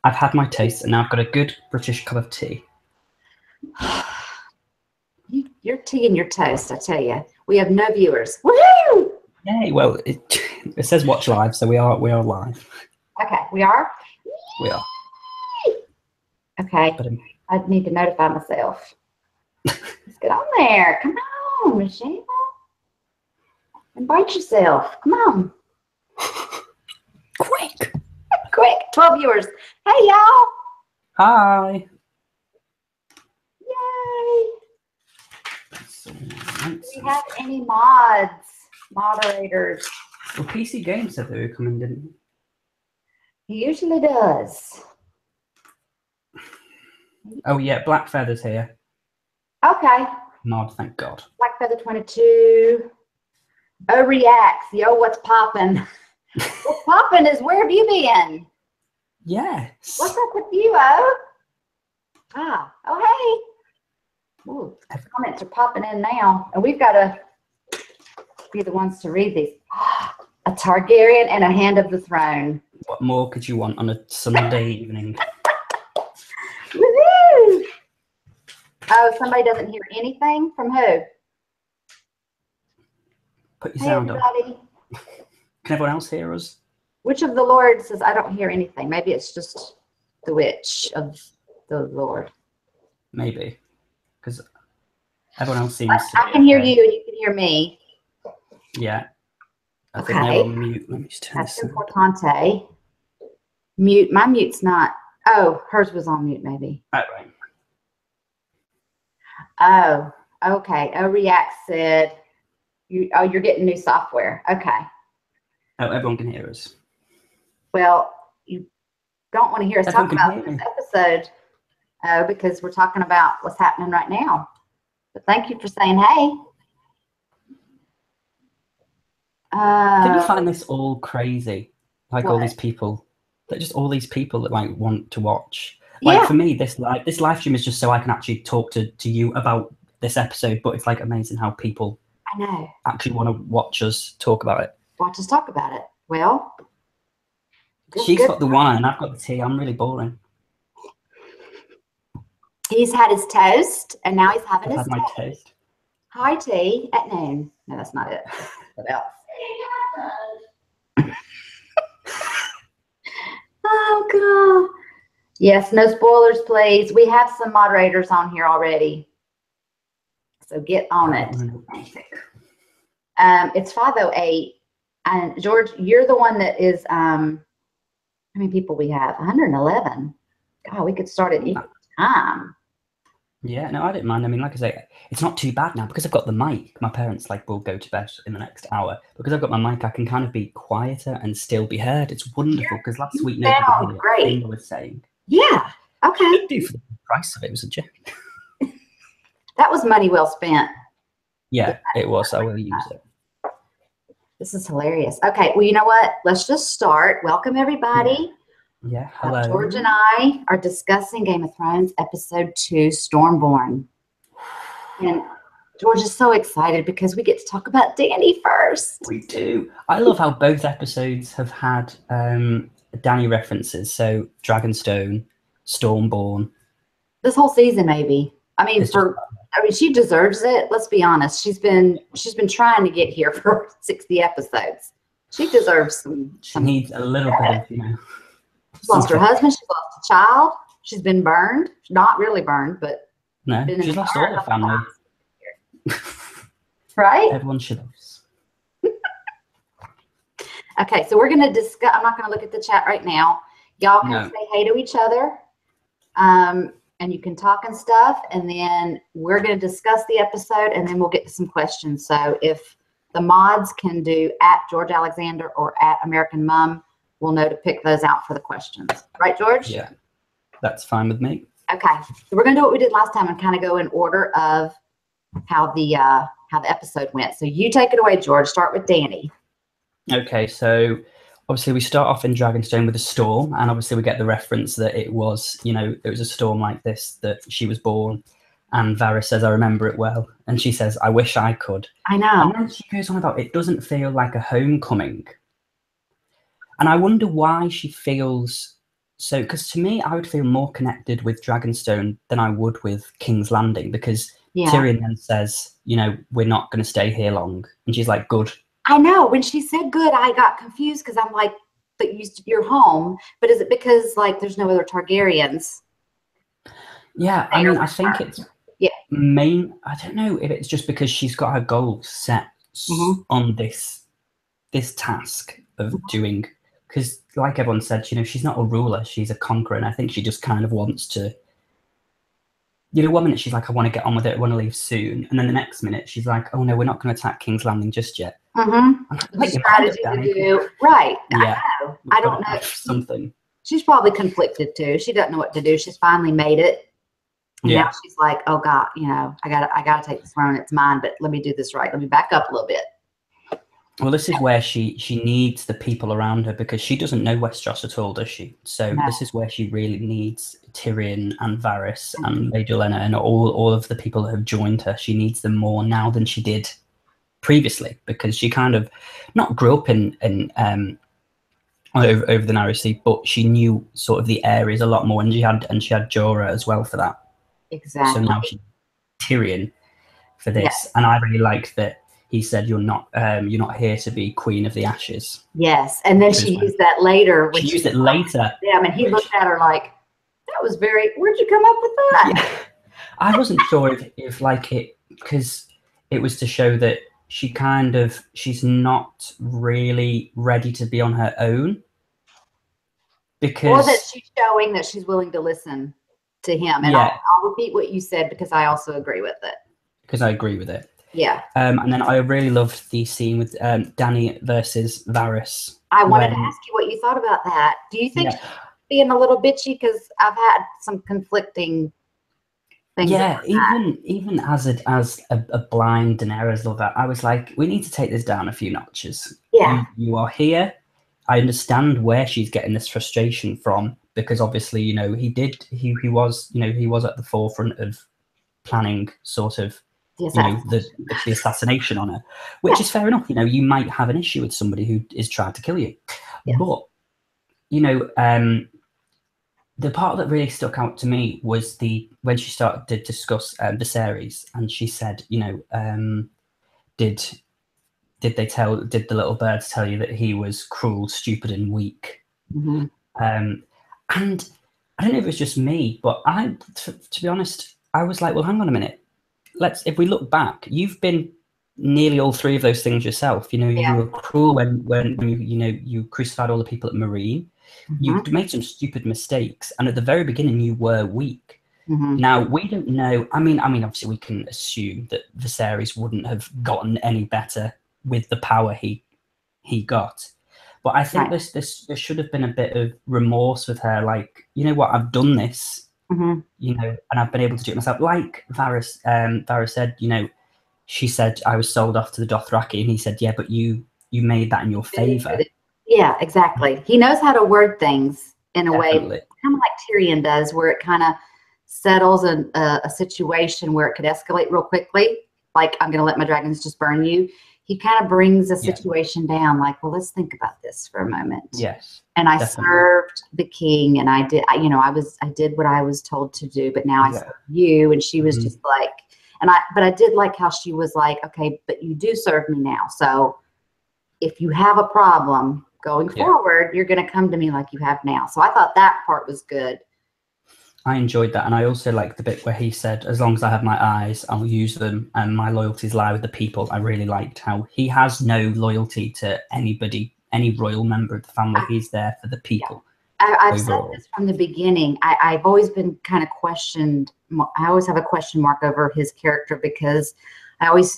I've had my taste, and now I've got a good British cup of tea. Your tea and your toast, I tell you. We have no viewers. Woohoo! Yay! Well, it says watch live, so we are live. Okay, we are? We are. Okay, But, I need to notify myself. Let's get on there. Come on, Michelle. Invite yourself. Come on. Quick! Quick, 12 viewers. Hey, y'all. Hi! Yay. So, Do we have any moderators? well, PC Games said they were coming, didn't He usually does. Oh, yeah, Black Feather's here. Okay. Nod, thank God. Black Feather 22. Oh, reacts. Yo, what's poppin'? What's poppin' is where have you been? Yes. What's up with you, Oh? Oh, hey. Ooh, comments are popping in now. And we've got to be the ones to read these. A Targaryen and a Hand of the Throne. What more could you want on a Sunday evening? Woohoo! Oh, somebody doesn't hear anything? From who? Put your sound everybody. on. Can everyone else hear us? Which of the Lord says, I don't hear anything? Maybe it's just the witch of the Lord. Maybe. Because everyone else seems to. I can hear you and you can hear me. Yeah. I Okay. think they're on mute. Let me just turn That's this on. importante. Mute. My mute's not. Oh, hers was on mute, maybe. Oh, right. Oh, okay. Oh, React said, you're getting new software. Okay. Oh, everyone can hear us. Well, you don't want to hear us Everyone talk can about hear this episode because we're talking about what's happening right now. But thank you for saying hey. Did you find this all crazy? Like what? all these people, just all these people that like want to watch. Like for me, this live stream is just so I can actually talk to you about this episode. But it's like amazing how people I know actually want to watch us talk about it. Watch us talk about it. Well, she's got the wine, I've got the tea. I'm really boring. He's had his toast, and now he's having his my toast. High tea at noon. No, that's not it. What else? Oh, God. Yes, no spoilers, please. We have some moderators on here already. So get on it. It's 5:08. And George, you're the one that is, how many people we have? 111. God, we could start at equal time. Yeah, no, I didn't mind. I mean, like I say, it's not too bad now because I've got the mic. My parents will go to bed in the next hour. Because I've got my mic, I can kind of be quieter and still be heard. It's wonderful because last week nobody heard what Finger was saying. Yeah. Okay. Should do for the price of it. It was a joke. That was money well spent. Yeah, it was. I will use it. This is hilarious. Okay, well, you know what? Let's just start. Welcome, everybody. Yeah, hello. George and I are discussing Game of Thrones Episode 2, Stormborn. And George is so excited because we get to talk about Dany first. We do. I love how both episodes have had Dany references. So Dragonstone, Stormborn. This whole season, maybe. I mean, she deserves it. Let's be honest. She's been trying to get here for 60 episodes. She deserves some. She needs a little bit of, She's lost her husband. She's lost a child. She's been burned. Not really burned, but no, she's lost all her family. Right? Everyone should have. Okay, so we're going to discuss. I'm not going to look at the chat right now. Y'all can say hey to each other. And you can talk and stuff, and then we're going to discuss the episode, and then we'll get to some questions. So if the mods can do at George Alexander or at American Mum, we'll know to pick those out for the questions. Right, George? Yeah, that's fine with me. Okay, so we're going to do what we did last time and kind of go in order of how the episode went. So you take it away, George. Start with Dany. Okay, so obviously we start off in Dragonstone with a storm, and obviously we get the reference that it was, it was a storm like this that she was born. And Varys says, I remember it well. And she says, I wish I could. I know. And then she goes on about, it doesn't feel like a homecoming. And I wonder why she feels So, because to me, I would feel more connected with Dragonstone than I would with King's Landing, because Tyrion then says, you know, we're not going to stay here long. And she's like, good. I know. When she said good, I got confused because I'm like, but you're home. But is it because, like, there's no other Targaryens? Yeah, I mean, I think it's I don't know if it's just because she's got her goals set on this task of doing, because like everyone said, you know, she's not a ruler, she's a conqueror, and I think she just kind of wants to, you know, one minute she's like, I want to get on with it, I want to leave soon, and then the next minute she's like, oh no, we're not going to attack King's Landing just yet. Like, strategy to do. Right. Yeah. I know. I don't know. Something. She's probably conflicted too. She doesn't know what to do. She's finally made it. And now she's like, oh God, you know, I gotta take the throne. It's mine, but let me do this right. Let me back up a little bit. Well, this is where she needs the people around her, because she doesn't know Westeros at all, does she? So this is where she really needs Tyrion and Varys and Lady Olenna and all of the people that have joined her. She needs them more now than she did previously, because she kind of not grew up in over the Narrow Sea, but she knew sort of the areas a lot more, and she had Jorah as well for that. Exactly. So now she's Tyrion for this, and I really like that he said, "You're not here to be Queen of the Ashes." Yes, and then she used that later. She used it later. Yeah, I mean, he looked at her like, "That was very. Where'd you come up with that?" Yeah. I wasn't sure if like it, because it was to show that she's not really ready to be on her own, because or that she's showing that she's willing to listen to him. And I'll repeat what you said because I also agree with it. Because I agree with it. Yeah. And then I really loved the scene with Dany versus Varys. I wanted to ask you what you thought about that. Do you think she's being a little bitchy? Because I've had some conflicting things. Yeah, even as a blind Daenerys lover, I was like, we need to take this down a few notches. Yeah. You are here. I understand where she's getting this frustration from, because obviously, you know, he was at the forefront of planning sort of the assassination on her, which is fair enough. You know, you might have an issue with somebody who is trying to kill you, but you know, the part that really stuck out to me was when she started to discuss Viserys, and she said, you know, did the little birds tell you that he was cruel, stupid, and weak? And I don't know if it was just me, but to be honest, I was like, well, hang on a minute. If we look back, you've been nearly all three of those things yourself. You know, you were cruel when you crucified all the people at Marine. You made some stupid mistakes, and at the very beginning, you were weak. Now we don't know. I mean, obviously, we can assume that Viserys wouldn't have gotten any better with the power he got. But I think there should have been a bit of remorse with her, like, you know what, I've done this, you know, and I've been able to do it myself. Like Varys said, you know, she said, I was sold off to the Dothraki, and he said, yeah, but you made that in your favor. Yeah, exactly. He knows how to word things in a way, kind of like Tyrion does, where it kind of settles a situation where it could escalate real quickly. Like, I'm going to let my dragons just burn you. He kind of brings the situation down, like, well, let's think about this for a moment. Yes. And I served the king, and I did what I was told to do, but now I serve you. And she was just like, but I did like how she was like, okay, but you do serve me now. So if you have a problem going forward, you're going to come to me like you have now. So I thought that part was good. I enjoyed that. And I also liked the bit where he said, as long as I have my eyes, I'll use them, and my loyalties lie with the people. I really liked how he has no loyalty to anybody, any royal member of the family. He's there for the people. I've said this from the beginning. I've always been kind of questioned. I always have a question mark over his character, because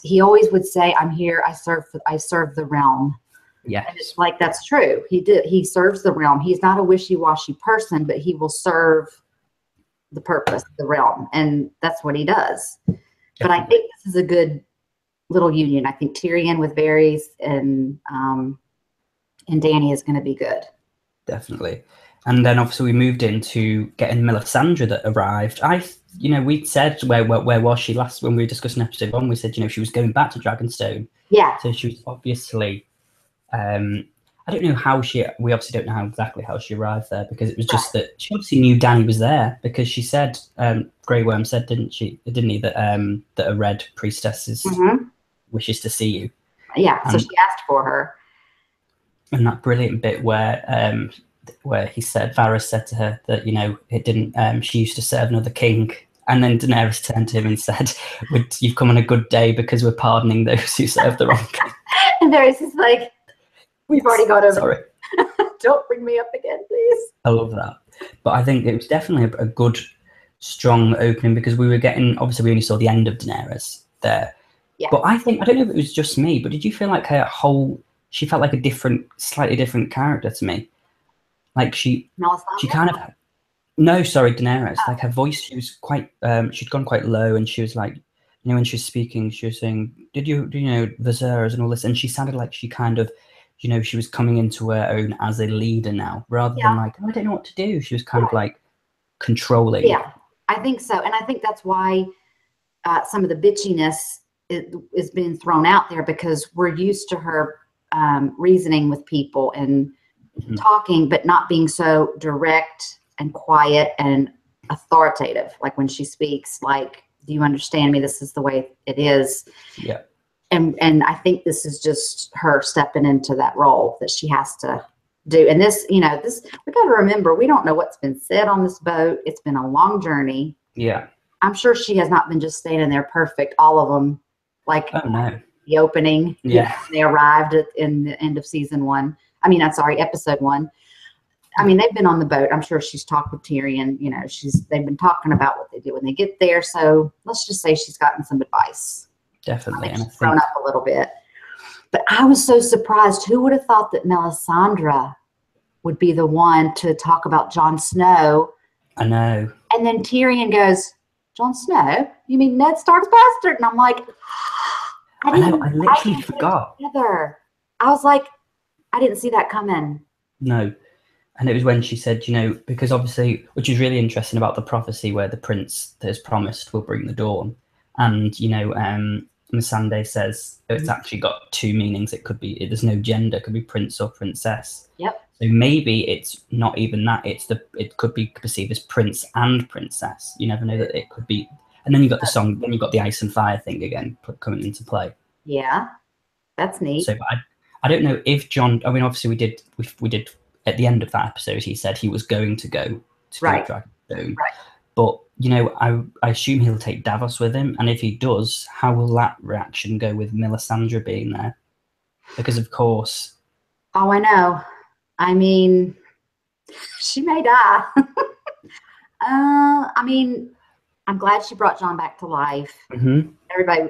he always would say, I'm here. I serve the realm. Yes. And it's like, that's true. He serves the realm. He's not a wishy-washy person, but he will serve the purpose, the realm, and that's what he does. Definitely. But I think this is a good little union. I think Tyrion with Varys and Dany is going to be good. Definitely. And then obviously we moved into getting Melisandre that arrived. We'd said where was she last when we were discussing episode 1? We said, you know, she was going back to Dragonstone. Yeah. So she was obviously, I I don't know how we obviously don't know exactly how she arrived there, because it was just that she obviously knew Danny was there, because she said, Grey Worm said, didn't he, that that a red priestess wishes to see you. Yeah, so she asked for her. And that brilliant bit where he said, Varys said to her that, it didn't, she used to serve another king. And then Daenerys turned to him and said, you've come on a good day because we're pardoning those who serve the wrong king. And Varys is like, we've already got over. Sorry. Don't bring me up again, please. I love that. But I think it was definitely a good, strong opening, because we were getting, obviously we only saw the end of Daenerys there. Yeah. But I don't know if it was just me, but did you feel like she felt like a slightly different character to me? Like she kind of, no, sorry, Daenerys. Oh. Like her voice, she was quite, she'd gone quite low, and she was like, when she was speaking, she was saying, do you know, Viserys and all this? And she sounded like she kind of, she was coming into her own as a leader now, rather than like, I don't know what to do. She was kind of like controlling. Yeah, I think so. And I think that's why some of the bitchiness is being thrown out there, because we're used to her reasoning with people and talking, but not being so direct and quiet and authoritative. Like when she speaks, like, do you understand me? This is the way it is. Yeah. And I think this is just her stepping into that role that she has to do. And this, we got to remember, we don't know what's been said on this boat. It's been a long journey. Yeah. I'm sure she has not been just standing there perfect, all of them, like the opening. Yeah. They arrived in the end of season 1. I mean, I'm sorry, episode 1. I mean, they've been on the boat. I'm sure she's talked with Tyrion. They've been talking about what they do when they get there. So let's just say she's gotten some advice. Definitely. She's grown up a little bit. But I was so surprised. Who would have thought that Melisandre would be the one to talk about Jon Snow? I know. And then Tyrion goes, Jon Snow? You mean Ned Stark's bastard? And I'm like, I literally forgot. I was like, I didn't see that coming. No. And it was when she said, because obviously, which is really interesting about the prophecy where the prince that is promised will bring the dawn. And, Missandei says it's actually got 2 meanings. It could be, there's no gender, it could be prince or princess. Yep. So maybe it's not even that. It could be perceived as prince and princess. You never know that it could be. And then you got the song, then you got the ice and fire thing again coming into play. Yeah, that's neat. So I don't know if John. I mean, obviously we did at the end of that episode. He said he was going to go to Dragonstone. Right. But I assume he'll take Davos with him, and if he does, how will that reaction go with Melisandre being there? Because of course. Oh, I know. I mean, she may die. I mean, I'm glad she brought Jon back to life. Mm-hmm.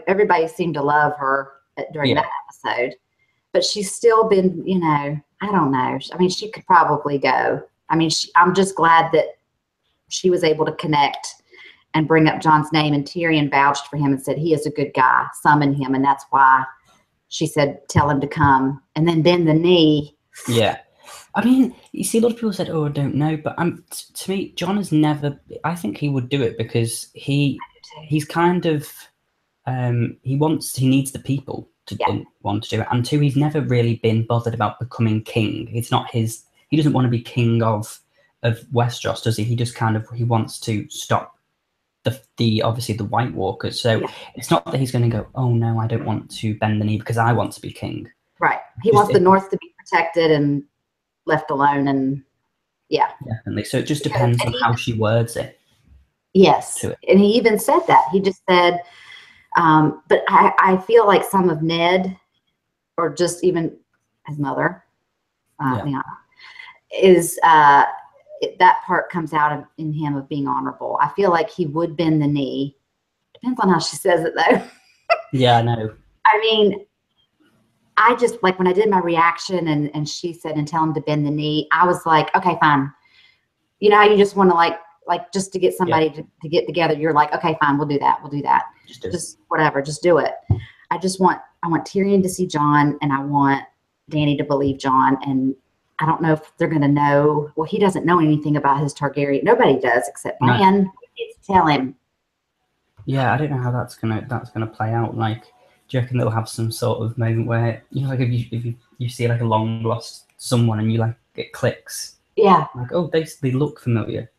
Everybody seemed to love her during that episode, but she's still been, I don't know. I mean, she could probably go. I mean, I'm just glad that she was able to connect and bring up Jon's name, and Tyrion vouched for him and said he is a good guy. Summon him, and that's why she said tell him to come, and then bend the knee. Yeah. I mean, you see, a lot of people said, "Oh, I don't know," but to me, Jon has never. I think he would do it because he's kind of he needs the people to want to do it, and 2, he's never really been bothered about becoming king. It's not his. He doesn't want to be king of Westeros, does he? He just he wants to stop the obviously the White Walkers. So it's not that he's going to go, "Oh no, I don't want to bend the knee because I want to be king." Right. He wants the North to be protected and left alone, and definitely. So it just depends on how she words it. Yes, and he even said that. He just said, but I feel like some of Ned, or just even his mother, Lyanna, is that part comes out in him of being honorable. I feel like he would bend the knee. Depends on how she says it, though. Yeah, I know. I mean, I just, like, when I did my reaction and she said, and tell him to bend the knee, I was like, okay, fine. You know how you just want to, like just to get somebody to get together, you're like, okay, fine, we'll do that. Just whatever, just do it. I want Tyrion to see Jon, and I want Dany to believe Jon, and I don't know if they're going to know. Well, he doesn't know anything about his Targaryen. Nobody does except Bran. We need to tell him. Yeah, I don't know how that's gonna play out. Like, do you reckon they'll have some sort of moment where like if you see like a long lost someone and you like it clicks. Yeah. Like, oh, they look familiar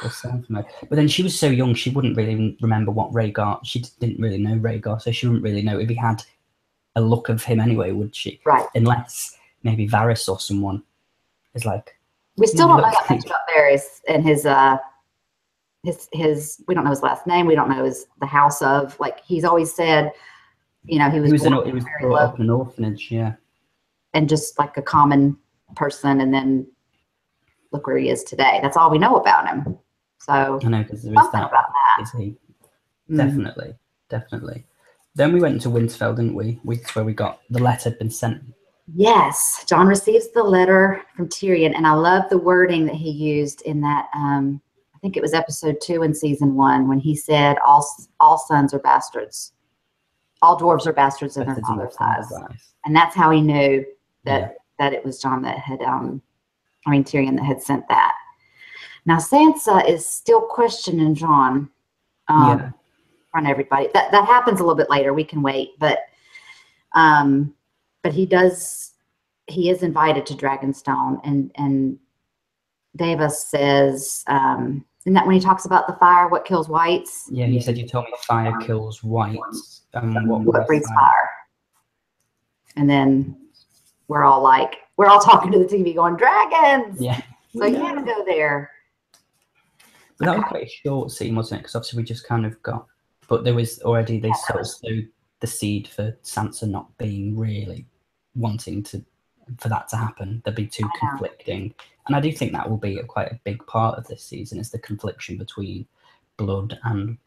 or sound familiar. But then she was so young, she wouldn't really remember what Rhaegar. She didn't really know Rhaegar, so she wouldn't really know if he had a look of him anyway, would she? Right. Unless maybe Varys or someone is like. We still don't know that much about Varys and his we don't know his last name. We don't know the house of, like, he's always said, he was brought up in an orphanage, yeah. And just like a common person, and then look where he is today. That's all we know about him. So I know, because there is that. About that. Is he? Definitely, definitely. Then we went to Winterfell, didn't we? Where we got the letter had been sent. Yes, Jon receives the letter from Tyrion, and I love the wording that he used in that. I think it was episode 2 in season 1 when he said, "All sons are bastards, all dwarves are bastards in their father's eyes," and that's how he knew that it was Jon that had, Tyrion that had sent that. Now Sansa is still questioning Jon. In front of everybody. That happens a little bit later. We can wait, but he is invited to Dragonstone, and Davis says, isn't that when he talks about the fire, what kills whites? Yeah, he said, you told me fire kills whites. What breeds fire? And then we're all talking to the TV going, dragons! Yeah. So you had to go there. But that was quite a short scene, wasn't it? Because obviously we just kind of got, but there was already, they sort of sowed the seed for Sansa not being really wanting for that to happen. There'd be too conflicting. And I do think that will be quite a big part of this season, is the confliction between blood and,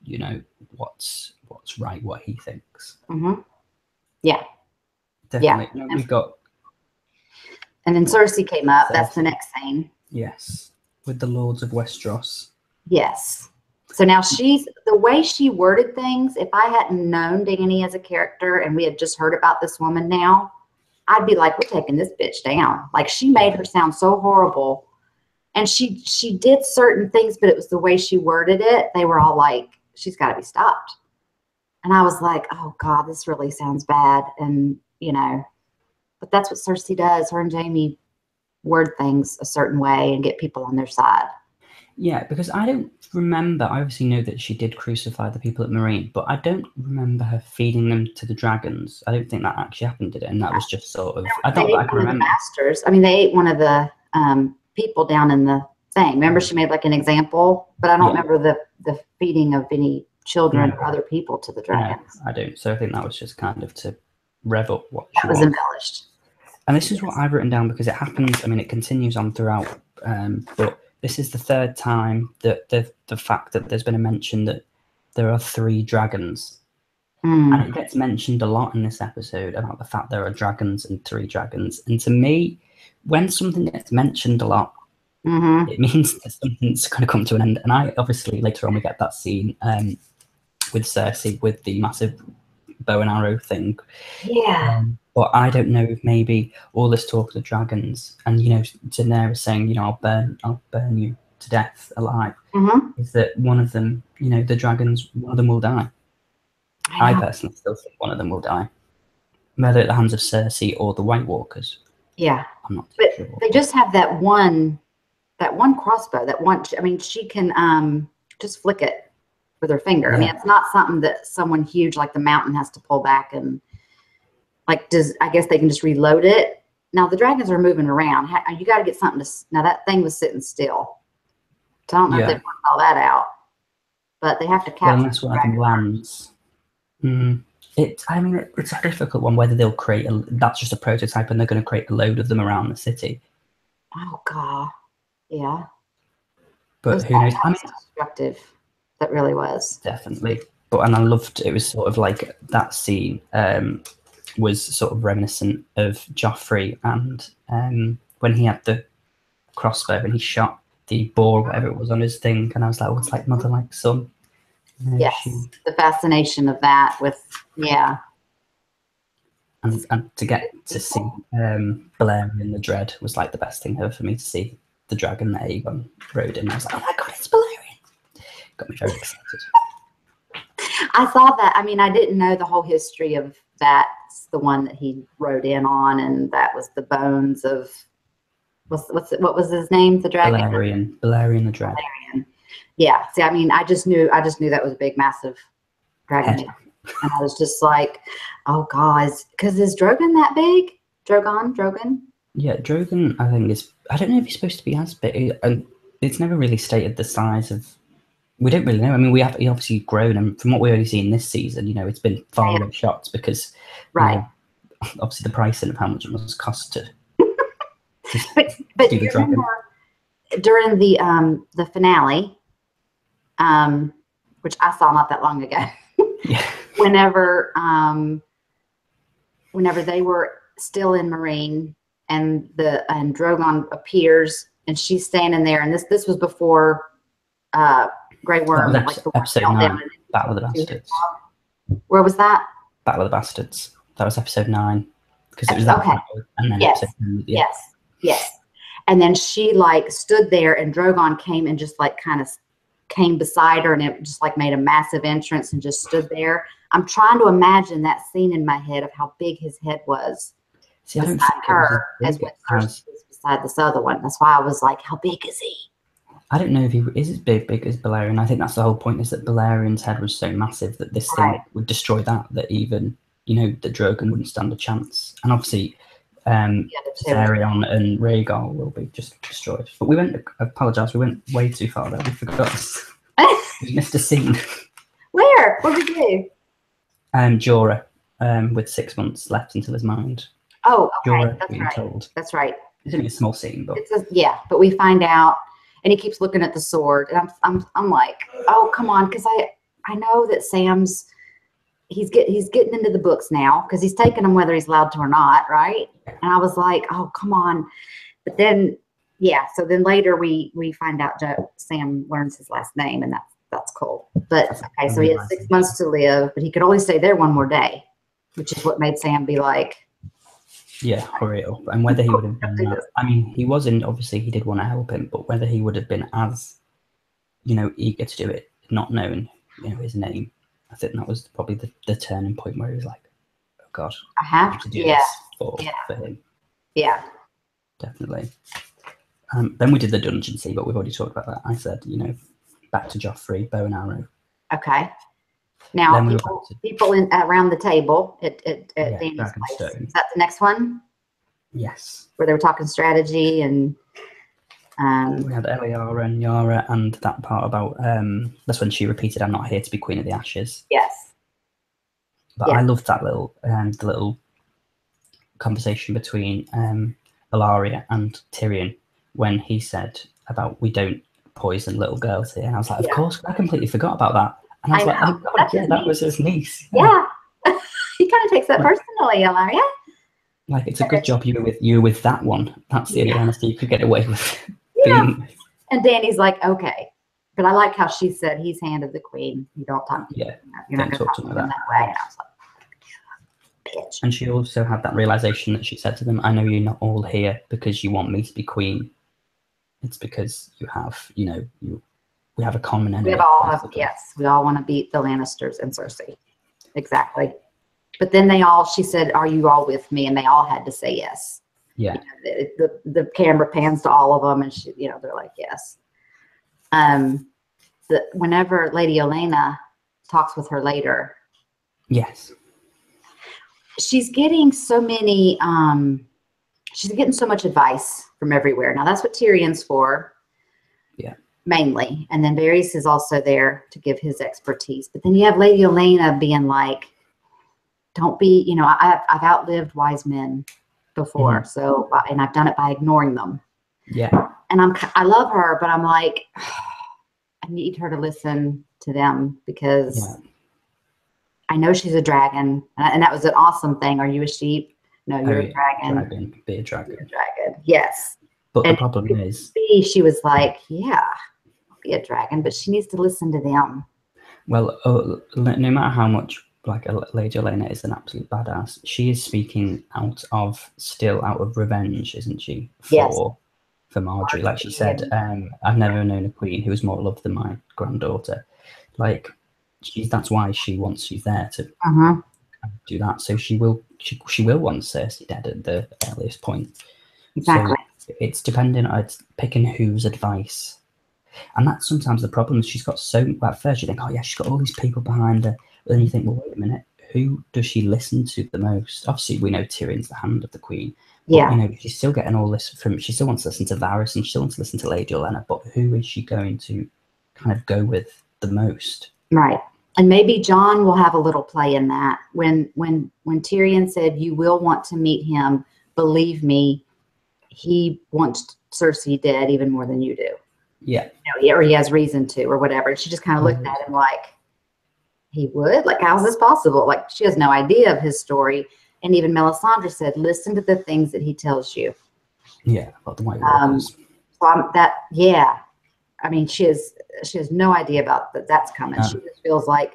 what's right, what he thinks. Mm-hmm. Yeah. Definitely. Yeah. We got... And then Cersei came up. That's the next scene. Yes. With the Lords of Westeros. Yes. So now the way she worded things, if I hadn't known Dany as a character and we had just heard about this woman now, I'd be like, we're taking this bitch down. Like, she made her sound so horrible. And she did certain things, but it was the way she worded it. They were all like, she's got to be stopped. And I was like, oh God, this really sounds bad. And, but that's what Cersei does. Her and Jaime word things a certain way and get people on their side. Yeah, because I don't remember. I obviously know that she did crucify the people at Meereen, but I don't remember her feeding them to the dragons. I don't think that actually happened, did it? And that was just sort of... I don't I can remember. The masters. They ate one of the people down in the thing. Remember, she made like an example, but I don't remember the feeding of any children or other people to the dragons. No, I don't. So I think that was just kind of to rev up what she was embellished. And this is what I've written down, because it happens. It continues on throughout, but this is the third time that the fact that there's been a mention that there are 3 dragons. And it gets mentioned a lot in this episode about the fact there are dragons and 3 dragons. And to me, when something gets mentioned a lot, it means that something's going to come to an end. And I obviously, later on, we get that scene with Cersei with the massive bow and arrow thing. Yeah. But I don't know if maybe all this talk of the dragons and, Daenerys saying, I'll burn you to death alive, is that one of them, the dragons, one of them will die. I personally still think one of them will die. Whether at the hands of Cersei or the White Walkers. Yeah. I'm not too sure. They just have that one crossbow, she can just flick it with her finger. Yeah. It's not something that someone huge like the Mountain has to pull back and I guess they can just reload it. Now the dragons are moving around. You got to get something now that thing was sitting still. So I don't know if they worked all that out, but they have to capture. Unless one of them lands. It's a difficult one, whether they'll create that's just a prototype and they're going to create a load of them around the city. Oh God. Yeah. But who knows? Destructive. That really was. Definitely. And I loved, it was sort of like that scene was sort of reminiscent of Joffrey and when he had the crossbow and he shot the boar or whatever it was on his thing, and I was like, oh, it's like mother like son. Yes, the fascination of that with, and to get to see Blair in the Dread was like the best thing ever for me, to see the dragon that Aegon rode in. I was like, oh my God, it's Balerion. Got me very excited. I saw that. I didn't know the whole history of that's the one that he rode in on, and that was the bones of What was his name? The dragon. Balerion the Dread. Balerion. Yeah. See, I mean, I just knew that was a big, massive dragon head. And I was just like, oh guys, because is Drogon that big? Drogon? Yeah, Drogon, I think I don't know if he's supposed to be as big, and it's never really stated the size of. We don't really know. I mean, he obviously grown, and from what we already seen this season, it's been far away shots because, obviously the pricing of how much it must cost to but do the dragon. During the finale, which I saw not that long ago. Yeah. Whenever they were still in Marine and Drogon appears and she's standing there, and this was before Grey Worm, that was episode 9, Battle of the Bastards. Where was that? Battle of the Bastards. That was episode 9 because it was that battle, and then episode 10, yes. And then she stood there, and Drogon came and just kind of came beside her, and it just made a massive entrance and just stood there. I'm trying to imagine that scene in my head of how big his head was. See, I don't think her as when Cersei was beside this other one. That's why I was like, how big is he? I don't know if he is as big as Balerion. I think that's the whole point, is that Balerion's head was so massive that this thing would destroy that even, that Drogon wouldn't stand a chance. And obviously, Viserion and Rhaegar will be just destroyed. But I apologise, we went way too far there. We forgot. We missed a scene. Where? What did we do? Jorah, with 6 months left until his mind. Oh, okay. Jorah That's being right. told. That's right. It's only a small scene, but but we find out, and he keeps looking at the sword, and I'm like, oh, come on, because I know that Sam's he's getting into the books now because he's taking them whether he's allowed to or not, right? And I was like, oh, come on. But then, so then later we find out Sam learns his last name, and that's cool. But okay, so he has 6 months to live, but he could only stay there one more day, which is what made Sam be like, hurry up. And whether he would have done that, I mean, he obviously he did want to help him, but whether he would have been as, eager to do it, not knowing, his name, I think that was probably the turning point where he was like, oh God, I have to do this for him. Yeah. Definitely. Then we did the dungeon scene, but we've already talked about that. I said, back to Joffrey, bow and arrow. Okay. Now, people around the table at Danny's place. Is that the next one? Yes. Where they were talking strategy and... we had Eliara and Yara, and that part about... that's when she repeated, I'm not here to be Queen of the Ashes. Yes. But I loved that the little conversation between Ilaria and Tyrion when he said about, we don't poison little girls here. And I was like, of course, I completely forgot about that. And I was like, oh God, that was his niece. Yeah. He kind of takes that personally, Ilaria. Like, it's a good job you were with that one. That's the only honesty you could get away with. Yeah. And Danny's like, okay. But I like how she said, he's hand of the queen. You don't talk to him. You're not going to talk to him that way. And I was like, bitch. And she also had that realization that she said to them, I know you're not all here because you want me to be queen. It's because you have, we have a common enemy. We all want to beat the Lannisters and Cersei. Exactly. But then she said, are you all with me? And they all had to say yes. Yeah. The camera pans to all of them, and they're like, yes. Whenever Lady Olenna talks with her later. Yes. She's getting so many, she's getting so much advice from everywhere. Now that's what Tyrion's for. Yeah. Mainly. And then Varys is also there to give his expertise. But then you have Lady Olenna being like, don't be, I've outlived wise men before. Mm-hmm. So, and I've done it by ignoring them. Yeah. And I love her, but I'm like, I need her to listen to them because I know she's a dragon. And that was an awesome thing. Are you a sheep? No, you're a dragon. Be a dragon. Be a dragon. Yes. But the problem is, she was like, yeah, I'll be a dragon, but she needs to listen to them. Well, no matter how much Lady Olenna is an absolute badass, she is speaking out of revenge, isn't she? For Marjorie, like she said, I've never known a queen who was more loved than my granddaughter. Like, that's why she's there to do that. So she will want Cersei dead at the earliest point. Exactly. it's depending on picking whose advice. And that's sometimes the problem. She's got so, at first you think, oh yeah, she's got all these people behind her. But then you think, well, wait a minute, who does she listen to the most? Obviously, we know Tyrion's the hand of the queen. But, Yeah. you know, she's still getting all this from, she still wants to listen to Varys and she still wants to listen to Lady Olenna. But who is she going to kind of go with the most? Right. And maybe John will have a little play in that. When Tyrion said, you will want to meet him, believe me, he wants Cersei dead even more than you do. Yeah. You know, or he has reason to, or whatever. And she just kind of looked at him like, he would? Like, how's this possible? Like, she has no idea of his story. And even Melisandre said, listen to the things that he tells you. Yeah, about the White Walkers. Yeah. I mean, she has no idea about that's coming. She just feels like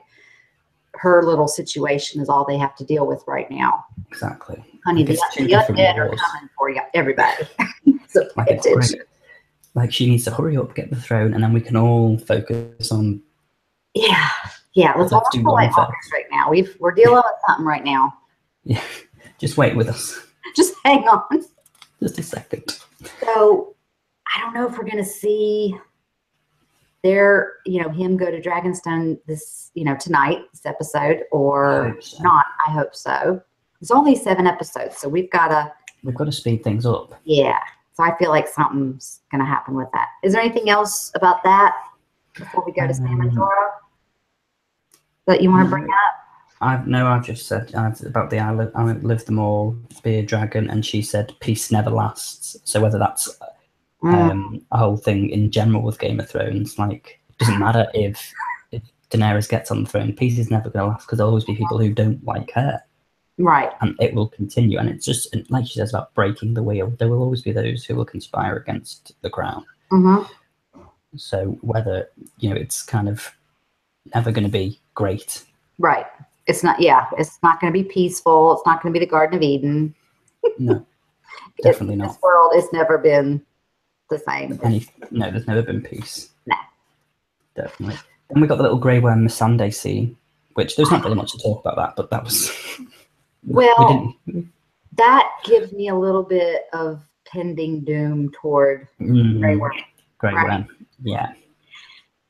her little situation is all they have to deal with right now. Exactly. Honey, the undead are coming for you, everybody. So like, it's great. Like, she needs to hurry up, get the throne, and then we can all focus on. Yeah. Let's do White Walkers right now. We're dealing with something right now. Yeah. Just wait with us. Just hang on. Just a second. So, I don't know if we're going to see him go to Dragonstone tonight, this episode, or not. I hope so. It's only 7 episodes, so we've got to speed things up. Yeah. So I feel like something's going to happen with that. Is there anything else about that before we go to Sam and Jorah that you want to bring up? I've just said about the I live them all, be a dragon, and she said peace never lasts. So whether that's a whole thing in general with Game of Thrones, like, it doesn't matter if Daenerys gets on the throne, peace is never going to last because there'll always be people who don't like her. Right. And it will continue. And it's just, like she says, about breaking the wheel. There will always be those who will conspire against the crown. Mm-hmm. So whether, it's kind of never going to be great. Right. It's not going to be peaceful. It's not going to be the Garden of Eden. No, definitely not. This world has never been the same. No, there's never been peace. No. Definitely. Then we got the little Grey Worm Missandei scene, which there's not really much to talk about that, but that was... Well, that gives me a little bit of pending doom toward Grey Worm. Grey Worm, yeah.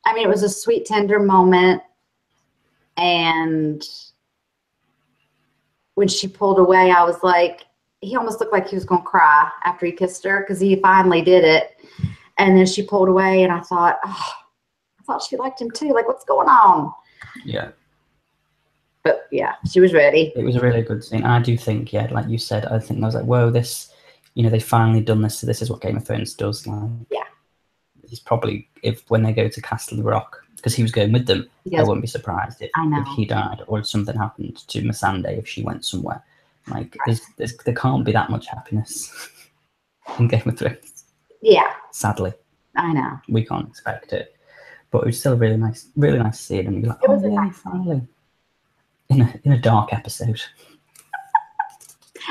I mean, it was a sweet, tender moment, and when she pulled away, I was like, he almost looked like he was going to cry after he kissed her because he finally did it. And then she pulled away, and I thought she liked him too. Like, what's going on? Yeah. But yeah, she was ready. It was a really good scene. I do think, like you said, I think I was like, whoa, this, they finally done this. So this is what Game of Thrones does. Like, yeah. He's probably, when they go to Castle Rock, because he was going with them, I wouldn't be surprised if he died or if something happened to Missandei if she went somewhere. Like, there can't be that much happiness in Game of Thrones. Yeah. Sadly. I know. We can't expect it. But it was still a really nice scene. And you're like, it was nice finally. In a dark episode.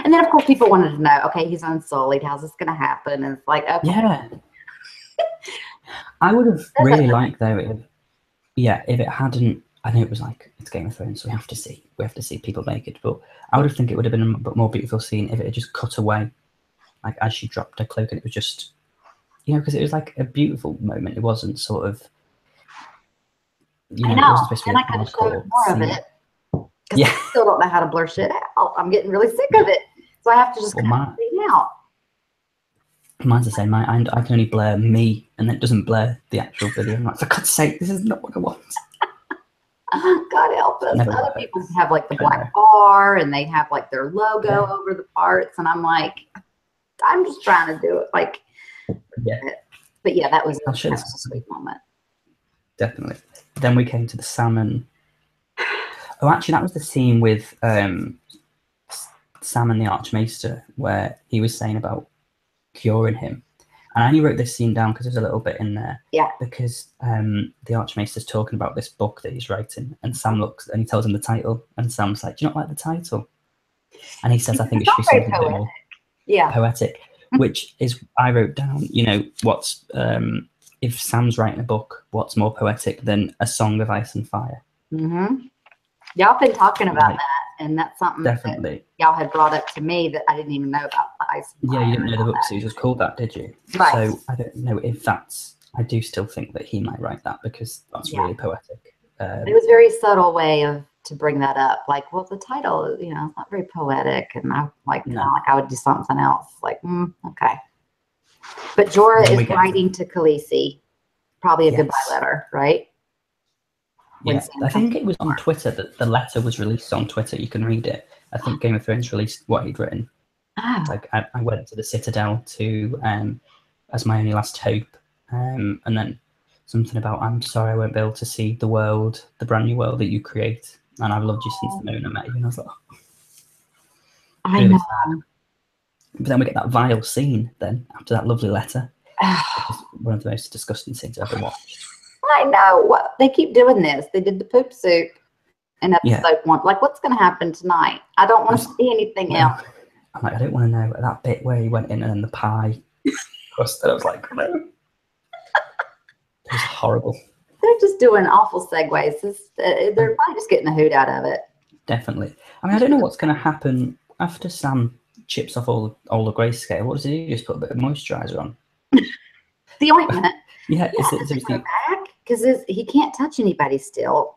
And then, of course, people wanted to know, okay, he's unsullied. How's this going to happen? And it's like, okay. Yeah. I would have really liked, though, if it hadn't, I know it was like, it's Game of Thrones, so we have to see people naked, but I would have think it would have been a more beautiful scene if it had just cut away, like, as she dropped her cloak, and it was just, because it was like a beautiful moment. It wasn't sort of, I know, it wasn't and I could have showed more of it. Because I still don't know how to blur shit out. I'm getting really sick of it. So I have to just kind of fade out. Mine's the same. I can only blur me, and it doesn't blur the actual video. I'm like, for God's sake, this is not what I want. God help us. Other people have like the black bar, and they have like their logo over the parts. And I'm like, I'm just trying to do it. Like, But yeah, that was a sweet moment. Definitely. Then we came to the salmon. Oh, actually, that was the scene with Sam and the Archmaester, where he was saying about curing him. And I only wrote this scene down because there's a little bit in there. Yeah. Because the Archmaester's talking about this book that he's writing, and Sam looks and he tells him the title, and Sam's like, "Do you not like the title?" And he says, "I think it should be something a bit more poetic." Which is, I wrote down, what's if Sam's writing a book, what's more poetic than A Song of Ice and Fire? Mm-hmm. Y'all been talking about that. and that's something that Definitely. y'all had brought up to me that I didn't even know about the ice. Yeah, you didn't know the book series was called that, did you? Right. So I don't know if that's. I do still think that he might write that because that's really poetic. It was a very subtle way to bring that up. Like, well, the title, it's not very poetic, and I like I would do something else. Like, okay. But Jorah is writing to Khaleesi, probably a goodbye letter, right? Yeah, I think it was on Twitter that the letter was released on Twitter. You can read it. I think Game of Thrones released what he'd written. Oh. Like I went to the Citadel to as my only last hope, and then something about I'm sorry I won't be able to see the world, the brand new world that you create, and I've loved you since the moment I met you. And I was like, I know. Sad. But then we get that vile scene then after that lovely letter. It's one of the most disgusting scenes I've ever watched. I know. What they keep doing this. They did the poop soup in episode 1. Like, what's going to happen tonight? I don't want to see anything else. I'm like, I don't want to know that bit where he went in and then the pie crusted. I was like, no. It was horrible. They're just doing awful segues. They're probably just getting a hoot out of it. Definitely. I mean, I don't know what's going to happen after Sam chips off all the grayscale. What does he do? Just put a bit of moisturizer on? The ointment. Yeah. Is it seriously? Because he can't touch anybody still.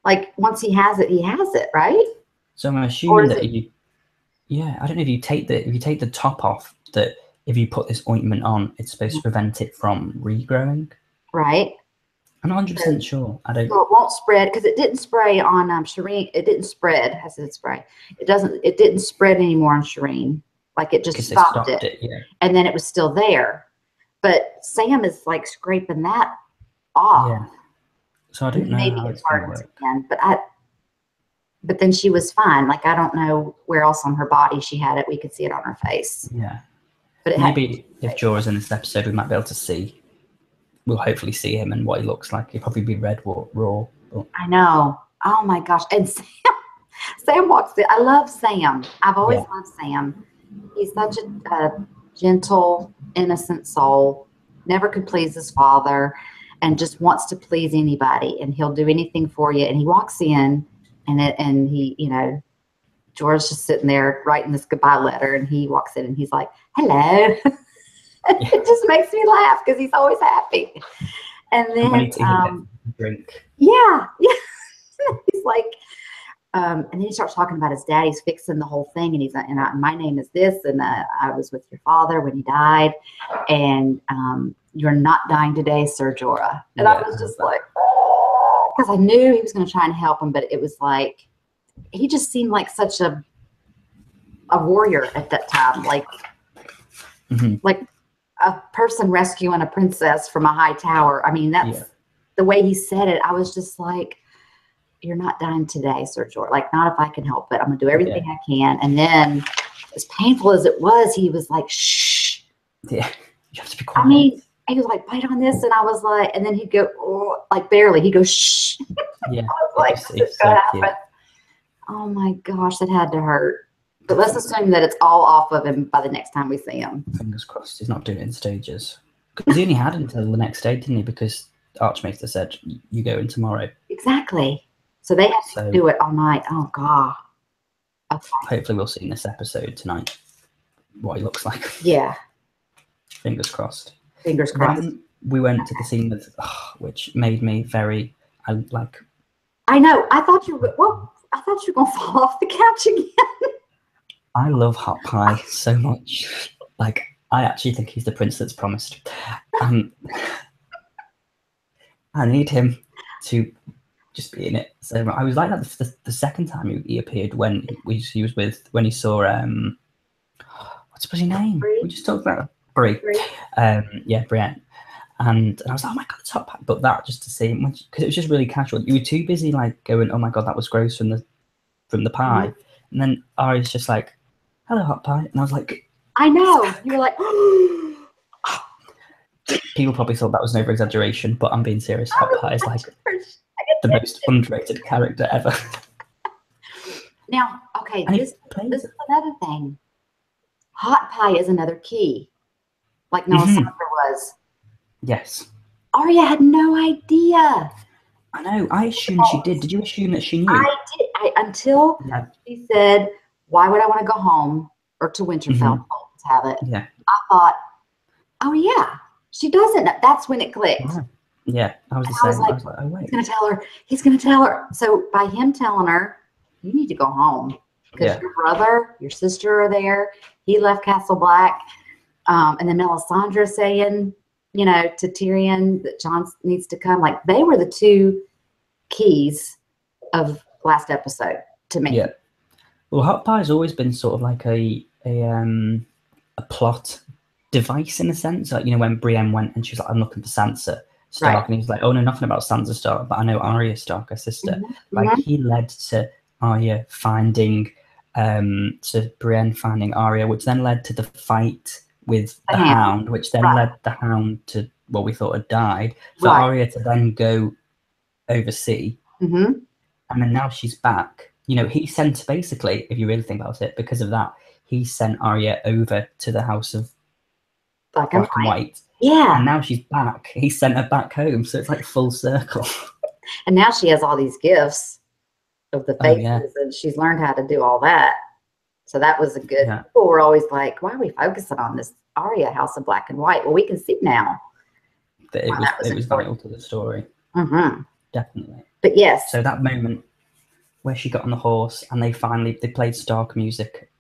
Like, once he has it, right? So I'm assuming that I don't know if you take the top off, that if you put this ointment on, it's supposed to prevent it from regrowing. Right. I'm not 100% sure. I don't. So it won't spread because it didn't spray on Shireen. It didn't spread. I said spray. It didn't spread anymore on Shireen. Like, it just stopped it. Yeah. And then it was still there. But Sam is like scraping that off. Yeah. So I don't know how it's going to work. Again, but then she was fine. Like, I don't know where else on her body she had it. We could see it on her face. Yeah. But maybe if Jorah's in this episode, we might be able to see. We'll hopefully see him and what he looks like. He'll probably be red raw. But... I know. Oh my gosh! And Sam walks in. I love Sam. I've always loved Sam. He's such a gentle, innocent soul. Never could please his father, and just wants to please anybody. And he'll do anything for you. And he walks in, and he, George's just sitting there writing this goodbye letter, and he walks in and he's like, "Hello." It just makes me laugh because he's always happy. And then drink. Yeah. He's like, and then he starts talking about his dad. He's fixing the whole thing, and he's like, my name is this, and I was with your father when he died, and you're not dying today, Sir Jorah. And I was just like, because I knew he was going to try and help him, but it was like he just seemed like such a warrior at that time, like a person rescuing a princess from a high tower. I mean, that's the way he said it. I was just like, you're not dying today, Sir Jorah. Like, not if I can help it. I'm going to do everything I can. And then, as painful as it was, he was like, shh. Yeah, you have to be quiet. I mean, he was like, bite on this. And I was like, and then he'd go, oh, like barely. He'd go, shh. Yeah. I was like, what's going to happen? Oh my gosh, that had to hurt. But let's assume that it's all off of him by the next time we see him. Fingers crossed he's not doing it in stages. Because he only had until the next day, didn't he? Because Archmaester said, you go in tomorrow. Exactly. So they have to do it all night. Oh, God. Okay. Hopefully we'll see in this episode tonight what he looks like. Yeah. Fingers crossed. Fingers crossed. Then we went to the scene with, which made me very, I know. I thought you were going to fall off the couch again. I love hot pie so much. Like, I actually think he's the prince that's promised. I need him to just be in it. So I was like that the second time he appeared when he was with, when he saw what's his name? Bree. We just talked about Bree. Brienne. And I was like, oh my god, it's hot pie. But that just to see him, because it was just really casual. You were too busy like going, oh my god, that was gross from the pie. Mm-hmm. And then Ari's just like, hello, hot pie. And I was like, I know. You were like, people probably thought that was an over-exaggeration, but I'm being serious. Hot pie is like the most underrated character ever. Now, okay, this is another thing. Hot pie is another key, like Melisandre was. Yes. Arya had no idea. I know. I assumed she did. Did you assume that she knew? I did. Until Yeah. she said, "Why would I want to go home or to Winterfell to have it?" Yeah. I thought, "Oh yeah, she doesn't." That's when it clicked. Yeah. I was the I was same. like, I was like, oh wait. He's gonna tell her. He's gonna tell her. So by him telling her, you need to go home because your brother, your sister are there. He left Castle Black, and then Melisandre saying, to Tyrion that Jon needs to come. Like they were the two keys of last episode to me. Yeah. Well, Hot Pie's always been sort of like a plot device in a sense. Like, when Brienne went and she was like, I'm looking for Sansa Stark. Right. And he was like, oh, no, nothing about Sansa Stark, but I know Arya Stark, her sister. Like, he led to Arya finding, to Brienne finding Arya, which then led to the fight with the Hound, which then led the Hound to what we thought had died. For Arya to then go oversee. And then now she's back. He sent, basically, if you really think about it, because of that, he sent Arya over to the House of Black and White. Yeah. And now she's back. He sent her back home. So it's like full circle. And now she has all these gifts of the faces, and she's learned how to do all that. So that was a good, people were always like, why are we focusing on this Arya House of Black and White? Well, we can see now. That it was vital to the story. Definitely. But yes. So that moment where she got on the horse and they played Stark music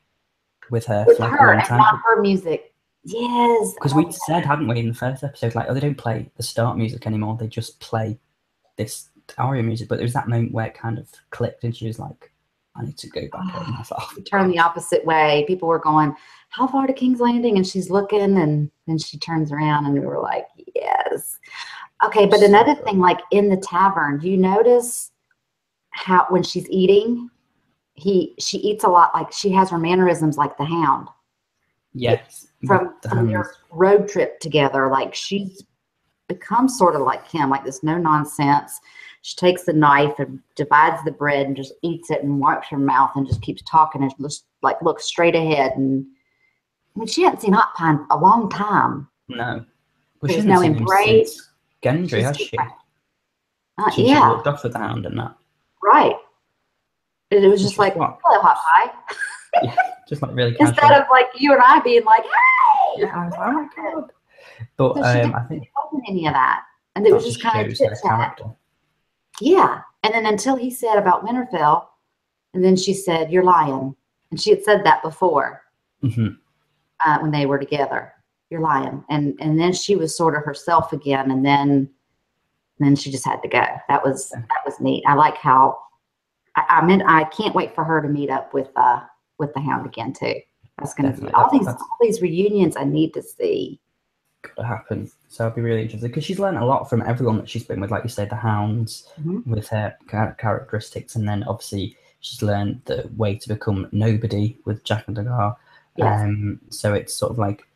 with her for like a long time. Not her music. Yes. Because we said, hadn't we, in the first episode, like, oh, they don't play the Stark music anymore. They just play this Arya music. But there was that moment where it kind of clicked and she was like, I need to go back home. I thought, turn the opposite way. People were going, how far to King's Landing? And she's looking, and then she turns around and we were like, yes. Okay, but another thing, like in the tavern, do you notice how when she's eating, she eats a lot, like she has her mannerisms like the Hound. Yes. From their road trip together, like she's become sort of like him, like this no nonsense. She takes the knife and divides the bread and just eats it and wipes her mouth and just keeps talking and just like looks straight ahead. And I mean, she hadn't seen Hot Pie in a long time. No. Well, she There's hasn't no seen embrace. Him since Gendry, has she? She yeah. walked off with the Hound and that. Right. It was just like, hello, Hot Pie. Yeah, just like really casual. Instead of like you and I being like, hey! Yeah, I was like, oh my God. But so she didn't I think any of that. And it was just kind of chit chat. Yeah. And then until he said about Winterfell, and then she said, you're lying. And she had said that before when they were together. You're lying. And then she was sort of herself again. And then she just had to go. That was neat. I like how I can't wait for her to meet up with the Hound again too. That's going to be all these reunions I need to see. Gotta happen. So I'll be really interested because she's learned a lot from everyone that she's been with, like you say, the Hounds with her characteristics, and then obviously she's learned the way to become nobody with Jack and Dagar. Yes. So it's sort of like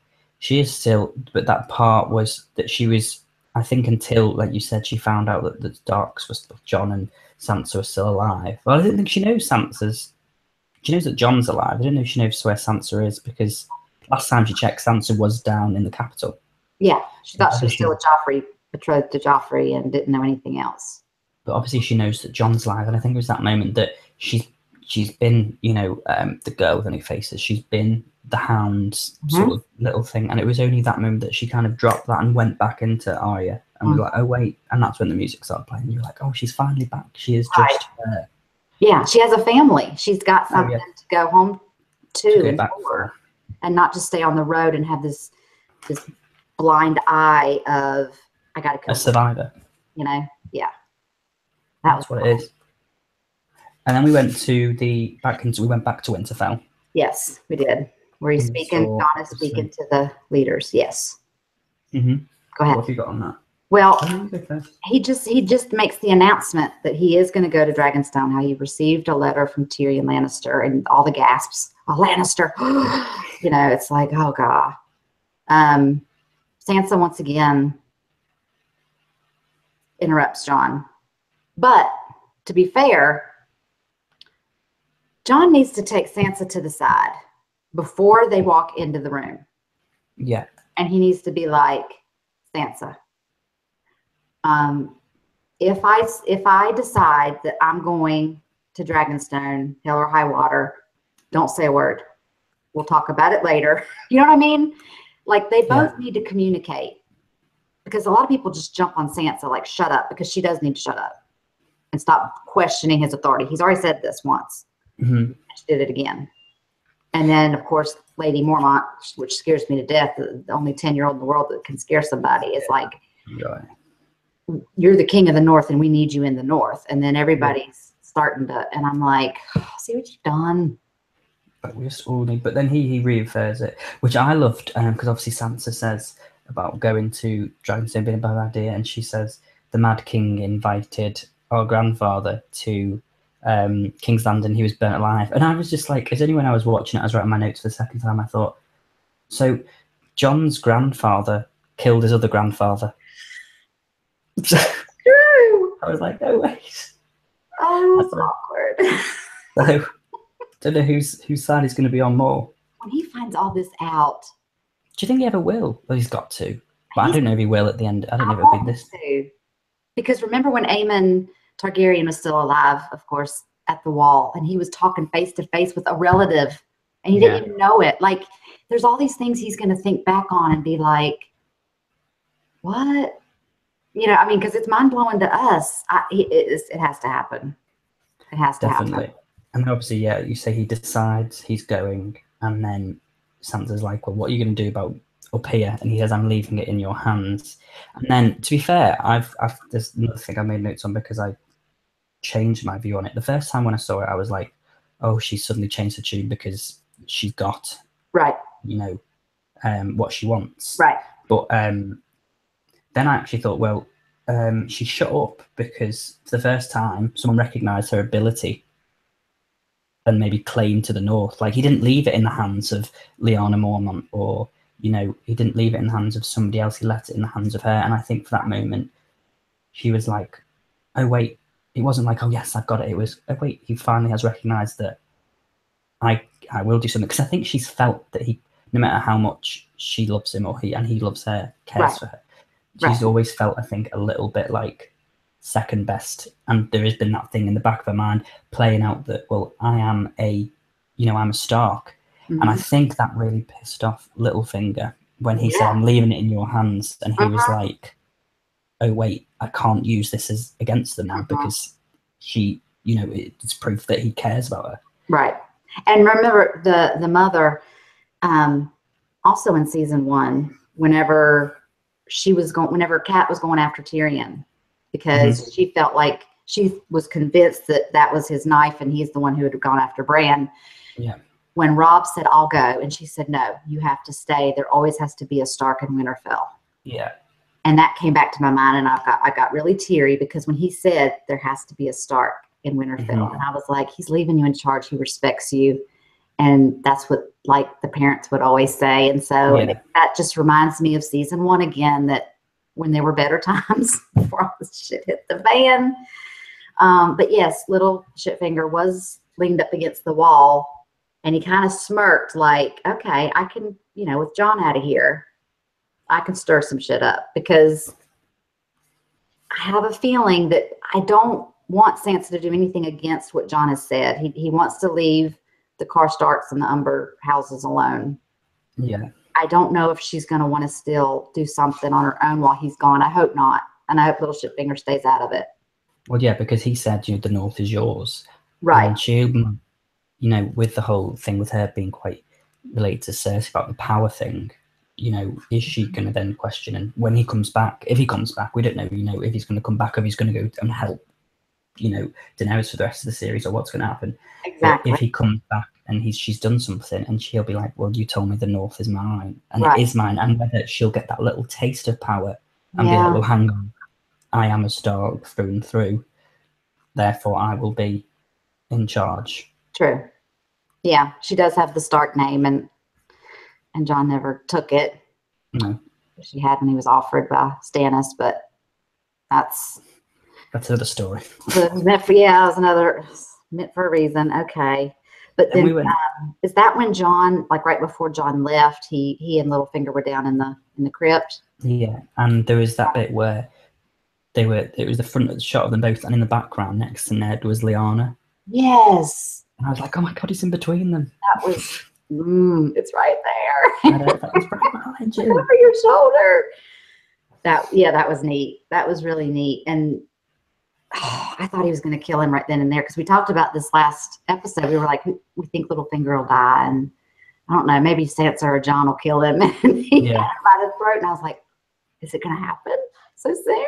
she is still, but that part was that she was, I think, until, like you said, she found out that the Starks was Jon and Sansa was still alive. Well, I don't think she knows Sansa's. She knows that Jon's alive. I don't know if she knows where Sansa is because last time she checked, Sansa was down in the capital. Yeah, she thought she was still with Joffrey, betrothed to Joffrey, and didn't know anything else. But obviously she knows that Jon's alive, and I think it was that moment that she's been, the girl with the new faces. She's been the Hound's sort of little thing, and it was only that moment that she kind of dropped that and went back into Arya, and we're like, oh wait, and that's when the music started playing. And you're like, oh, she's finally back. She is just her. Yeah, she has a family. She's got something to go home to and for, and not just stay on the road and have this blind eye of I got to kill a survivor. Yeah, that's what it is. And then we went back to Winterfell. Yes, we did. Where he's speaking, Jon is speaking to the leaders. Yes. Go ahead. What have you got on that? Well, he just makes the announcement that he is going to go to Dragonstone. How he received a letter from Tyrion Lannister, and all the gasps. Oh, Lannister! It's like, oh god. Sansa once again interrupts Jon, but to be fair, Jon needs to take Sansa to the side before they walk into the room. Yeah, and he needs to be like, Sansa. if I decide that I'm going to Dragonstone, hell or high water, don't say a word. We'll talk about it later. You know what I mean? Like they both need to communicate, because a lot of people just jump on Sansa like, shut up, because she does need to shut up and stop questioning his authority. He's already said this once. Mm-hmm. She did it again. And then, of course, Lady Mormont, which scares me to death, the only 10-year-old in the world that can scare somebody, is like, you're the king of the North and we need you in the North. And then everybody's starting to, and I'm like, oh, see what you've done. But we just all need, but then he refers it, which I loved, because obviously Sansa says about going to Dragonstone being a bad idea, and she says the Mad King invited our grandfather to King's Landing. He was burnt alive, and I was just like, as only when I was watching it, I was writing my notes for the second time. I thought, so John's grandfather killed his other grandfather. True. I was like, no way. Oh, that's awkward. So, don't know whose side he's going to be on more. When he finds all this out, do you think he ever will? Well, he's got to, but I don't know if he will at the end. I don't know if it'll be this. Because remember when Aemon Targaryen was still alive, of course, at the wall, and he was talking face to face with a relative, and he didn't even know it. Like, there's all these things he's going to think back on and be like, what? You know, I mean, because it's mind blowing to us. It has to happen. It has to happen. And obviously, you say he decides he's going, and then Sansa's like, well, what are you going to do about up here? And he says, I'm leaving it in your hands. And then, to be fair, there's another thing I made notes on, because I changed my view on it. The first time when I saw it, I was like, oh, she suddenly changed the tune because she's got, you know, what she wants. Right. But then I actually thought, well, she shut up because for the first time, someone recognised her ability and maybe claim to the North. Like, he didn't leave it in the hands of Lyanna Mormont, or, you know, he didn't leave it in the hands of somebody else. He left it in the hands of her. And I think for that moment, she was like, oh, wait, it wasn't like, oh, yes, I've got it. It was, oh, wait, he finally has recognised that I will do something. Because I think she's felt that he, no matter how much she loves him or he loves her, cares for her, she's always felt, I think, a little bit like second best. And there has been that thing in the back of her mind playing out that, well, I'm a Stark. Mm-hmm. And I think that really pissed off Littlefinger when he said, I'm leaving it in your hands. And he was like, oh, wait, I can't use this as against them now, because she, you know, it's proof that he cares about her. Right. And remember the mother, also in season 1, whenever Kat was going after Tyrion, because she felt like she was convinced that was his knife and he's the one who had gone after Bran. Yeah. When Robb said, I'll go, and she said, no, you have to stay. There always has to be a Stark in Winterfell. Yeah. And that came back to my mind, and I got really teary, because when he said there has to be a Stark in Winterfell, and I was like, he's leaving you in charge. He respects you. And that's what, like, the parents would always say. And so that just reminds me of season 1 again, that when there were better times before all this shit hit the fan. But yes, little Shitfinger was leaned up against the wall, and he kind of smirked like, okay, I can, you know, with Jon out of here, I can stir some shit up, because I have a feeling that I don't want Sansa to do anything against what Jon has said. He wants to leave the Karstarks and the Umber houses alone. Yeah. I don't know if she's going to want to still do something on her own while he's gone. I hope not. And I hope little Shitfinger stays out of it. Well, yeah, because he said, you know, the North is yours. Right. And she, you know, with the whole thing with her being quite related to Cersei about the power thing, you know, is she going to then question? And when he comes back, if he comes back, we don't know, you know, if he's going to come back or if he's going to go and help, you know, Daenerys for the rest of the series, or what's going to happen. Exactly. But if he comes back and she's done something, and she'll be like, well, you told me the North is mine, and it is mine. And whether she'll get that little taste of power and be like, well, hang on, I am a Stark through and through, therefore I will be in charge. True. Yeah, she does have the Stark name, and Jon never took it. No. She had when he was offered by Stannis, but that's another story. It was another, meant for a reason. Okay. But then is that when Jon, like right before Jon left, he and Littlefinger were down in the crypt? Yeah, and there was that bit where it was the front of the shot of them both, and in the background next to Ned was Lyanna. Yes. And I was like, oh my God, he's in between them. That was, it's right there. And it's right behind you. Over your shoulder. That was neat. That was really neat. And I thought he was going to kill him right then and there, because we talked about this last episode. We were like, we think Littlefinger will die, and I don't know, maybe Sansa or Jon will kill him. And he got him by the throat, and I was like, is it going to happen so soon?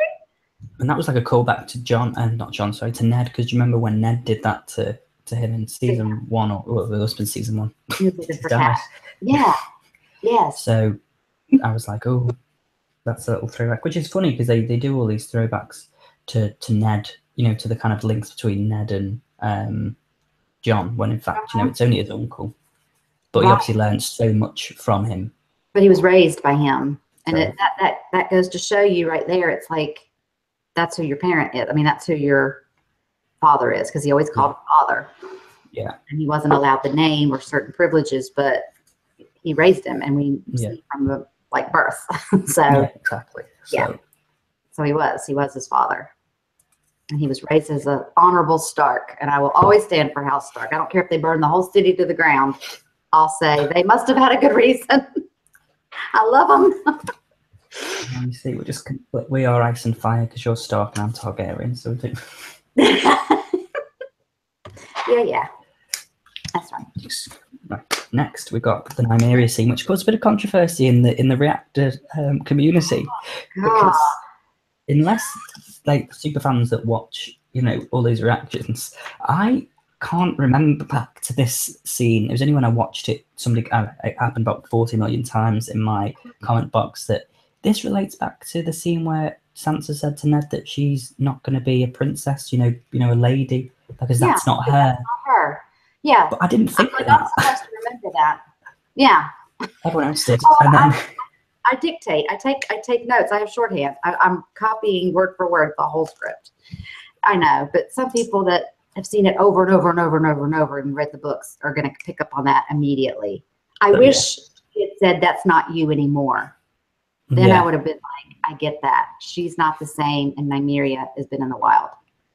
And that was like a callback to to Ned, because you remember when Ned did that to him in season 1, or it must have been season 1. He was looking for Cat. Yeah. Yes. So I was like, oh, that's a little throwback, which is funny because they do all these throwbacks to Ned, you know, to the kind of links between Ned and Jon, when in fact, you know, it's only his uncle. But he obviously learned so much from him. But he was raised by him. And that goes to show you right there, it's like, that's who your parent is. I mean, that's who your father is, because he always called him father. Yeah. And he wasn't allowed the name or certain privileges, but he raised him, and we see from the birth. So exactly. So he was his father. And he was raised as an honorable Stark. And I will always stand for House Stark. I don't care if they burn the whole city to the ground. I'll say they must have had a good reason. I love them. And you see, we are ice and fire because you're Stark and I'm Targaryen. So yeah. That's right. Next, we've got the Nymeria scene, which caused a bit of controversy in the reactor community. Because unless super fans that watch, you know, all these reactions, I can't remember back to this scene. It was only when I watched it, it happened about 40 million times in my comment box, that this relates back to the scene where Sansa said to Ned that she's not going to be a princess, you know, a lady, because that's not her. That's not her. Yeah. But I didn't think I'm that. not supposed to remember that. Yeah. Everyone else did. Oh, and then I dictate. I take notes. I have shorthand. I'm copying word for word the whole script. I know, but some people that have seen it over and over and over and over and over and read the books are going to pick up on that immediately. I wish it said that's not you anymore. Then I would have been like, I get that. She's not the same, and Nymeria has been in the wild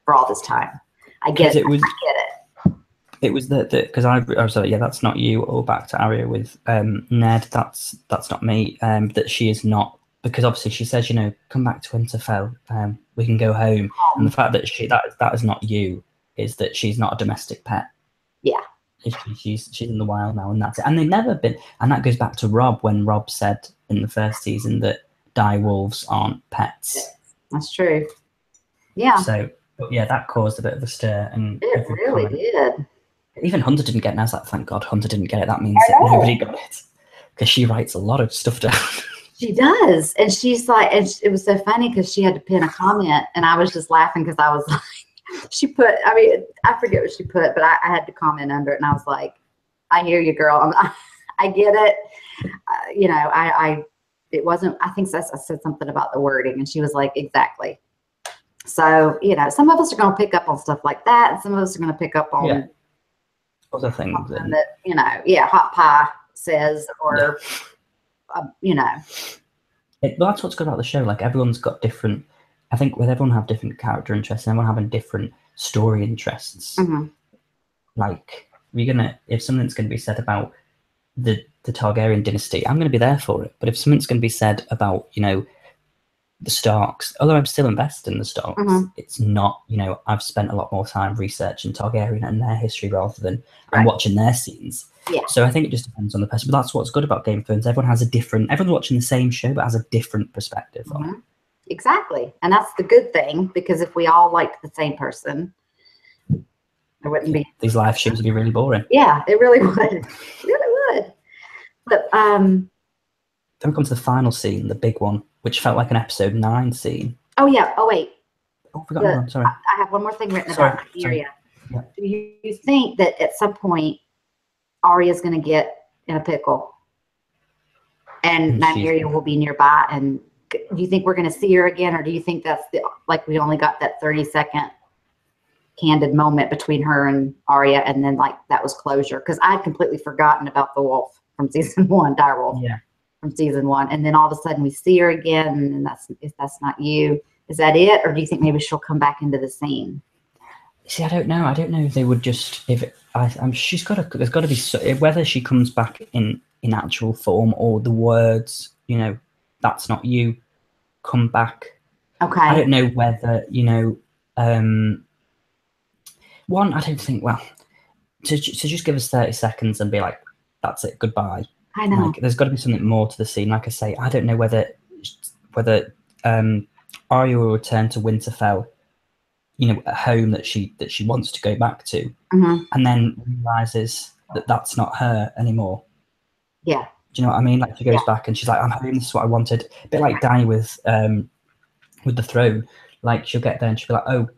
for all this time. I get it. I get it. It was because I was like, yeah, that's not you. Or back to Arya with Ned. That's not me. That she is not, because obviously she says, you know, come back to Winterfell. We can go home. And the fact that that is not you is that she's not a domestic pet. Yeah. She's in the wild now, and that's it. And they've never been. And that goes back to Rob, when Rob said in the first season that dire wolves aren't pets. That's true. Yeah. So, but yeah, that caused a bit of a stir, and it really did. Even Hunter didn't get it. And I was like, thank God Hunter didn't get it. That means that nobody got it, because she writes a lot of stuff down. She does, and she's like, and it was so funny because she had to pin a comment, and I was just laughing because I was like, she put, I mean, I forget what she put, but I had to comment under it, and I was like, I hear you, girl. I get it. You know, it wasn't, I think I said something about the wording, and she was like, exactly. So, you know, some of us are going to pick up on stuff like that, and some of us are going to pick up on other things that, you know, Hot Pie says, or, you know. Well, that's what's good about the show. Like, everyone's got different, I think with everyone have different character interests, and everyone having different story interests. Mm-hmm. Like, if something's going to be said about the Targaryen dynasty, I'm going to be there for it. But if something's going to be said about, you know, the Starks, although I'm still invested in the Starks, it's not, you know, I've spent a lot more time researching Targaryen and their history rather than I'm watching their scenes. Yeah. So I think it just depends on the person. But that's what's good about Game of Thrones. Everyone's watching the same show, but has a different perspective on it. Exactly. And that's the good thing, because if we all liked the same person, there wouldn't be. These live shows would be really boring. Yeah, it really would. It really would. But then we come to the final scene, the big one, which felt like an episode 9 scene. Oh yeah. Oh wait. Oh, I forgot one. Sorry. I have one more thing written about Nymeria. Yeah. Do you think that at some point Arya's going to get in a pickle, and Nymeria will be nearby? And do you think we're going to see her again, or do you think that's we only got that 30-second candid moment between her and Arya, and then that was closure? Because I'd completely forgotten about the wolf from season 1, direwolf. Yeah. From season 1, and then all of a sudden we see her again, and that's not you. Is that it? Or do you think maybe she'll come back into the scene? See, I don't know. I don't know if they would just, she's got to, there's got to be, whether she comes back in actual form or the words, you know, that's not you, come back. Okay. I don't know whether, you know, one, I don't think, well, to just give us 30 seconds and be like, that's it, goodbye. I know. Like, there's got to be something more to the scene. Like I say, I don't know whether Arya will return to Winterfell, you know, a home that she wants to go back to, and then realizes that that's not her anymore. Yeah. Do you know what I mean? Like, she goes back and she's like, I'm home, this is what I wanted. A bit like Dany with the throne. Like, she'll get there and she'll be like, oh,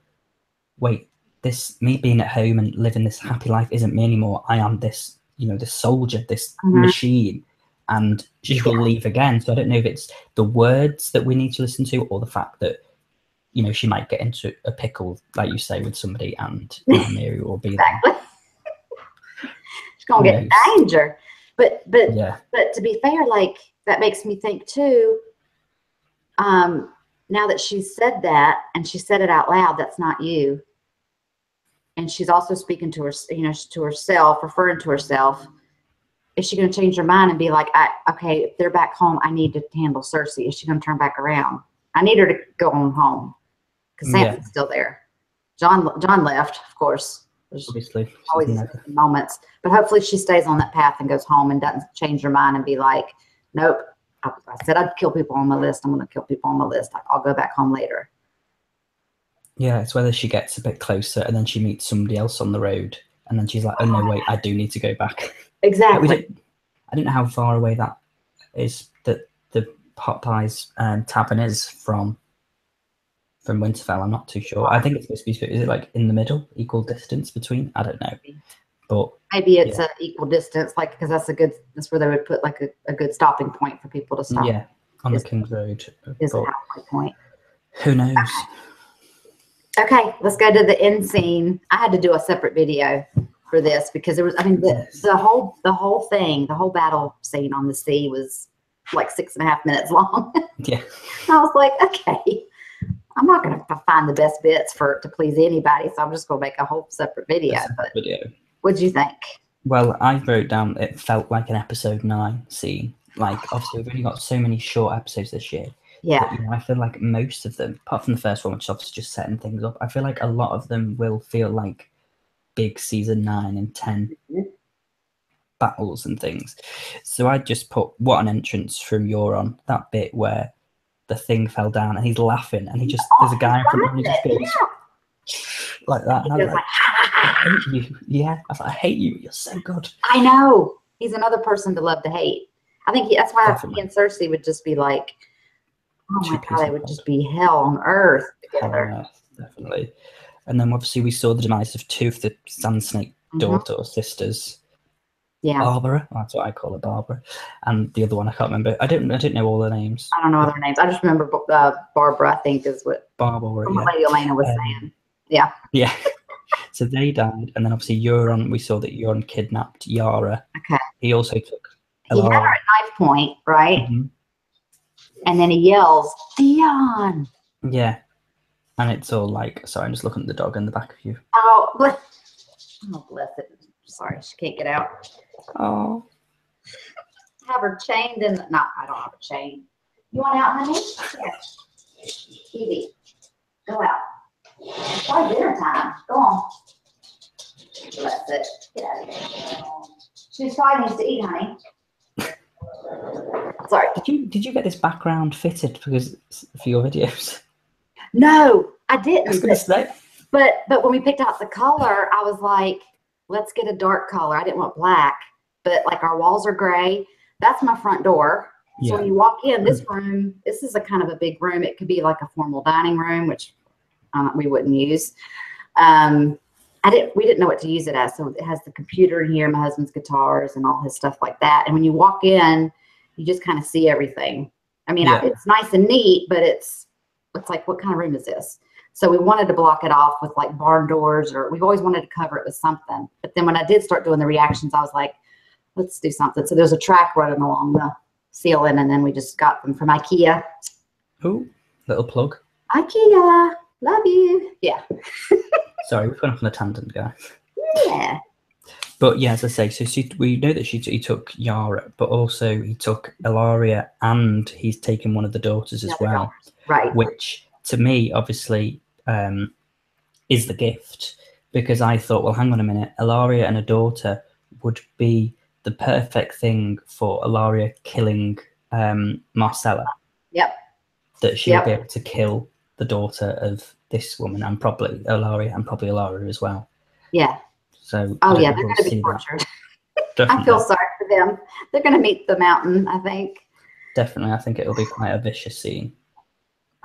wait, this, me being at home and living this happy life isn't me anymore. I am this, you know, this soldier, this machine. And she will leave again. So I don't know if it's the words that we need to listen to or the fact that, you know, she might get into a pickle, like you say, with somebody, and Mary will be there. She's gonna get in danger. But to be fair, like, that makes me think too. Now that she's said that, and she said it out loud, that's not you. And she's also speaking to her, you know, to herself, referring to herself. Is she going to change her mind and be like, okay, if they're back home, I need to handle Cersei? Is she going to turn back around? I need her to go on home because Sansa's still there. John left, of course. There's obviously always moments, but hopefully she stays on that path and goes home and doesn't change her mind and be like, nope, I said I'd kill people on my list. I'm going to kill people on my list. I'll go back home later. Yeah, it's whether she gets a bit closer and then she meets somebody else on the road and then she's like, oh no, wait, I do need to go back. Exactly. I don't know how far away that is, that the Popeyes tavern is from Winterfell. I'm not too sure. I think it's supposed to be, is it like in the middle, equal distance between? I don't know. But maybe it's an equal distance, like, because that's where they would put like a good stopping point for people to stop. Yeah, on the King's Road. Is a halfway point. Who knows? Okay, let's go to the end scene. I had to do a separate video for this because there was, I mean, the whole thing, the whole battle scene on the sea was like 6.5 minutes long. Yeah. I was like, okay, I'm not going to find the best bits to please anybody, so I'm just going to make a whole separate video. What'd you think? Well, I wrote down it felt like an episode 9 scene. Like, obviously, we've only got so many short episodes this year. Yeah. But, you know, I feel like most of them, apart from the first one, which is obviously just setting things up, I feel like a lot of them will feel like big season 9 and 10 battles and things. So I just put, what an entrance from Euron, that bit where the thing fell down and he's laughing and he just, there's a guy in front of him and he just goes like that. And I was like, I hate you. Yeah. I was like, I hate you. You're so good. I know. He's another person to love to hate. I think that's why he and Cersei would just be like, oh my God, they would just be hell on earth together. Definitely. And then obviously we saw the demise of 2 of the Sand Snake daughter or sisters. Yeah. Barbara, that's what I call her, Barbara. And the other one, I can't remember. I don't know all their names. I don't know their names. I just remember Barbara, I think, is what Barbara, Lady Elena was saying. Yeah. Yeah. So they died. And then obviously Euron, we saw that Euron kidnapped Yara. Okay. He also took He had her at knife point, right? Mm-hmm. And then he yells, Theon. Yeah. And it's all like, sorry, I'm just looking at the dog in the back of you. Oh, bless it. Sorry, she can't get out. Oh. Have her chained in. No, I don't have a chain. You want out, honey? Yeah. Evie, go out. It's probably dinner time. Go on. Bless it. Get out of here. She probably needs to eat, honey. Sorry. Did you get this background fitted for your videos? No, I didn't. I was gonna say. But when we picked out the color, I was like, let's get a dark color. I didn't want black, but like our walls are gray. That's my front door. So when you walk in this room, this is a kind of a big room. It could be like a formal dining room, which we wouldn't use. We didn't know what to use it as. So it has the computer in here, my husband's guitars and all his stuff like that. And when you walk in, you just kind of see everything. I mean, it's nice and neat, but it's like, what kind of room is this? So we wanted to block it off with like barn doors, or we've always wanted to cover it with something. But then when I did start doing the reactions, I was like, let's do something. So there's a track running along the ceiling, and then we just got them from IKEA. Oh, little plug. IKEA, love you. Yeah. Sorry, we've gone off on a tangent, guys. Yeah. But yeah, as I say, so we know that he took Yara, but also he took Ilaria, and he's taken one of the daughters as well. Daughters. Right. Which, to me, obviously, is the gift. Because I thought, well, hang on a minute, Ilaria and a daughter would be the perfect thing for Ilaria killing Marcella. Yep. That she would be able to kill the daughter of this woman, and probably Ilaria, and probably Ilaria as well. Yeah. So they're going to be tortured. I feel sorry for them. They're going to meet the mountain, I think. Definitely, I think it'll be quite a vicious scene.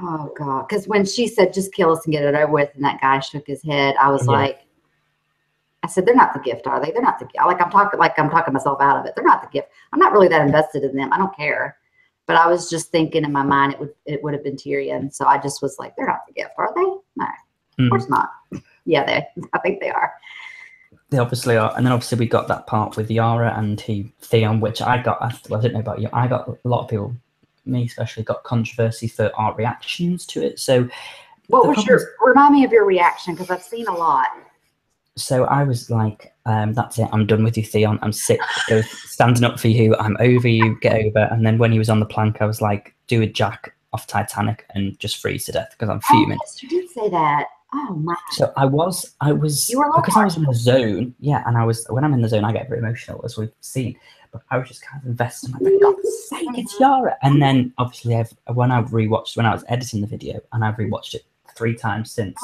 Oh God! Because when she said, "Just kill us and get it over with," and that guy shook his head, I was like, "I said they're not the gift, are they? They're not the gift." I'm talking myself out of it. They're not the gift. I'm not really that invested in them. I don't care. But I was just thinking in my mind it would have been Tyrion. So I just was like, they're not the gift, are they? No, of course not. Yeah, I think they are. They obviously are. And then obviously we got that part with Yara and Theon, which I didn't know about you. I got a lot of people, me especially, got controversy for our reactions to it. So what was remind me of your reaction, because I've seen a lot. So I was like, that's it, I'm done with you, Theon. I'm sick of standing up for you. I'm over you, get over. And then when he was on the plank, I was like, do a Jack off Titanic and just freeze to death, because I'm fuming. Oh, yes, you did say that. Oh my. So I was because I was in the zone. Yeah, and when I'm in the zone, I get very emotional, as we've seen. But I was just kind of invested. I'm like, for God's sake, it's Yara. And then obviously when I was editing the video, and I've rewatched it 3 times since,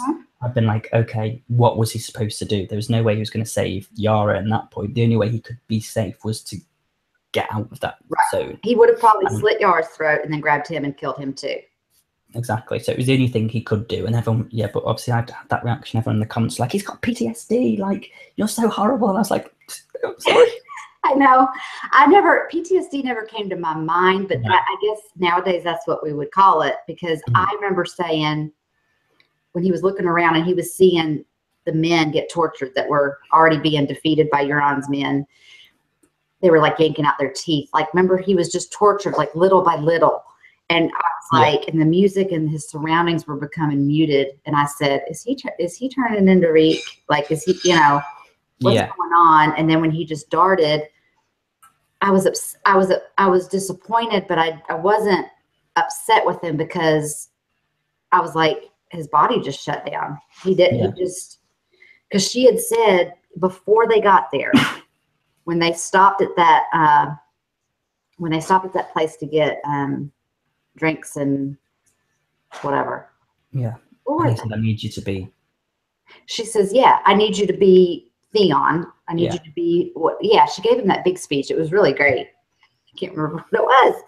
I've been like, okay, what was he supposed to do? There was no way he was going to save Yara at that point. The only way he could be safe was to get out of that zone. He would have probably slit Yara's throat and then grabbed him and killed him too. Exactly. So it was the only thing he could do. And everyone, but obviously I had that reaction. Everyone in the comments like, he's got PTSD. Like, you're so horrible. And I was like, I'm sorry. I know. PTSD never came to my mind, but I guess nowadays that's what we would call it, because I remember saying, when he was looking around and he was seeing the men get tortured that were already being defeated by Euron's men, they were like yanking out their teeth. Like, remember, he was just tortured like little by little. And I was like, and the music and his surroundings were becoming muted. And I said, is he turning into Reek? Like, is he, what's going on? And then when he just darted, I was disappointed, but I wasn't upset with him, because I was like, his body just shut down. He didn't, because she had said before they got there, when they stopped at that place to get drinks and whatever. Yeah. I need you to be. She says, I need you to be Theon. I need you to be what? Yeah, she gave him that big speech. It was really great. I can't remember what it was.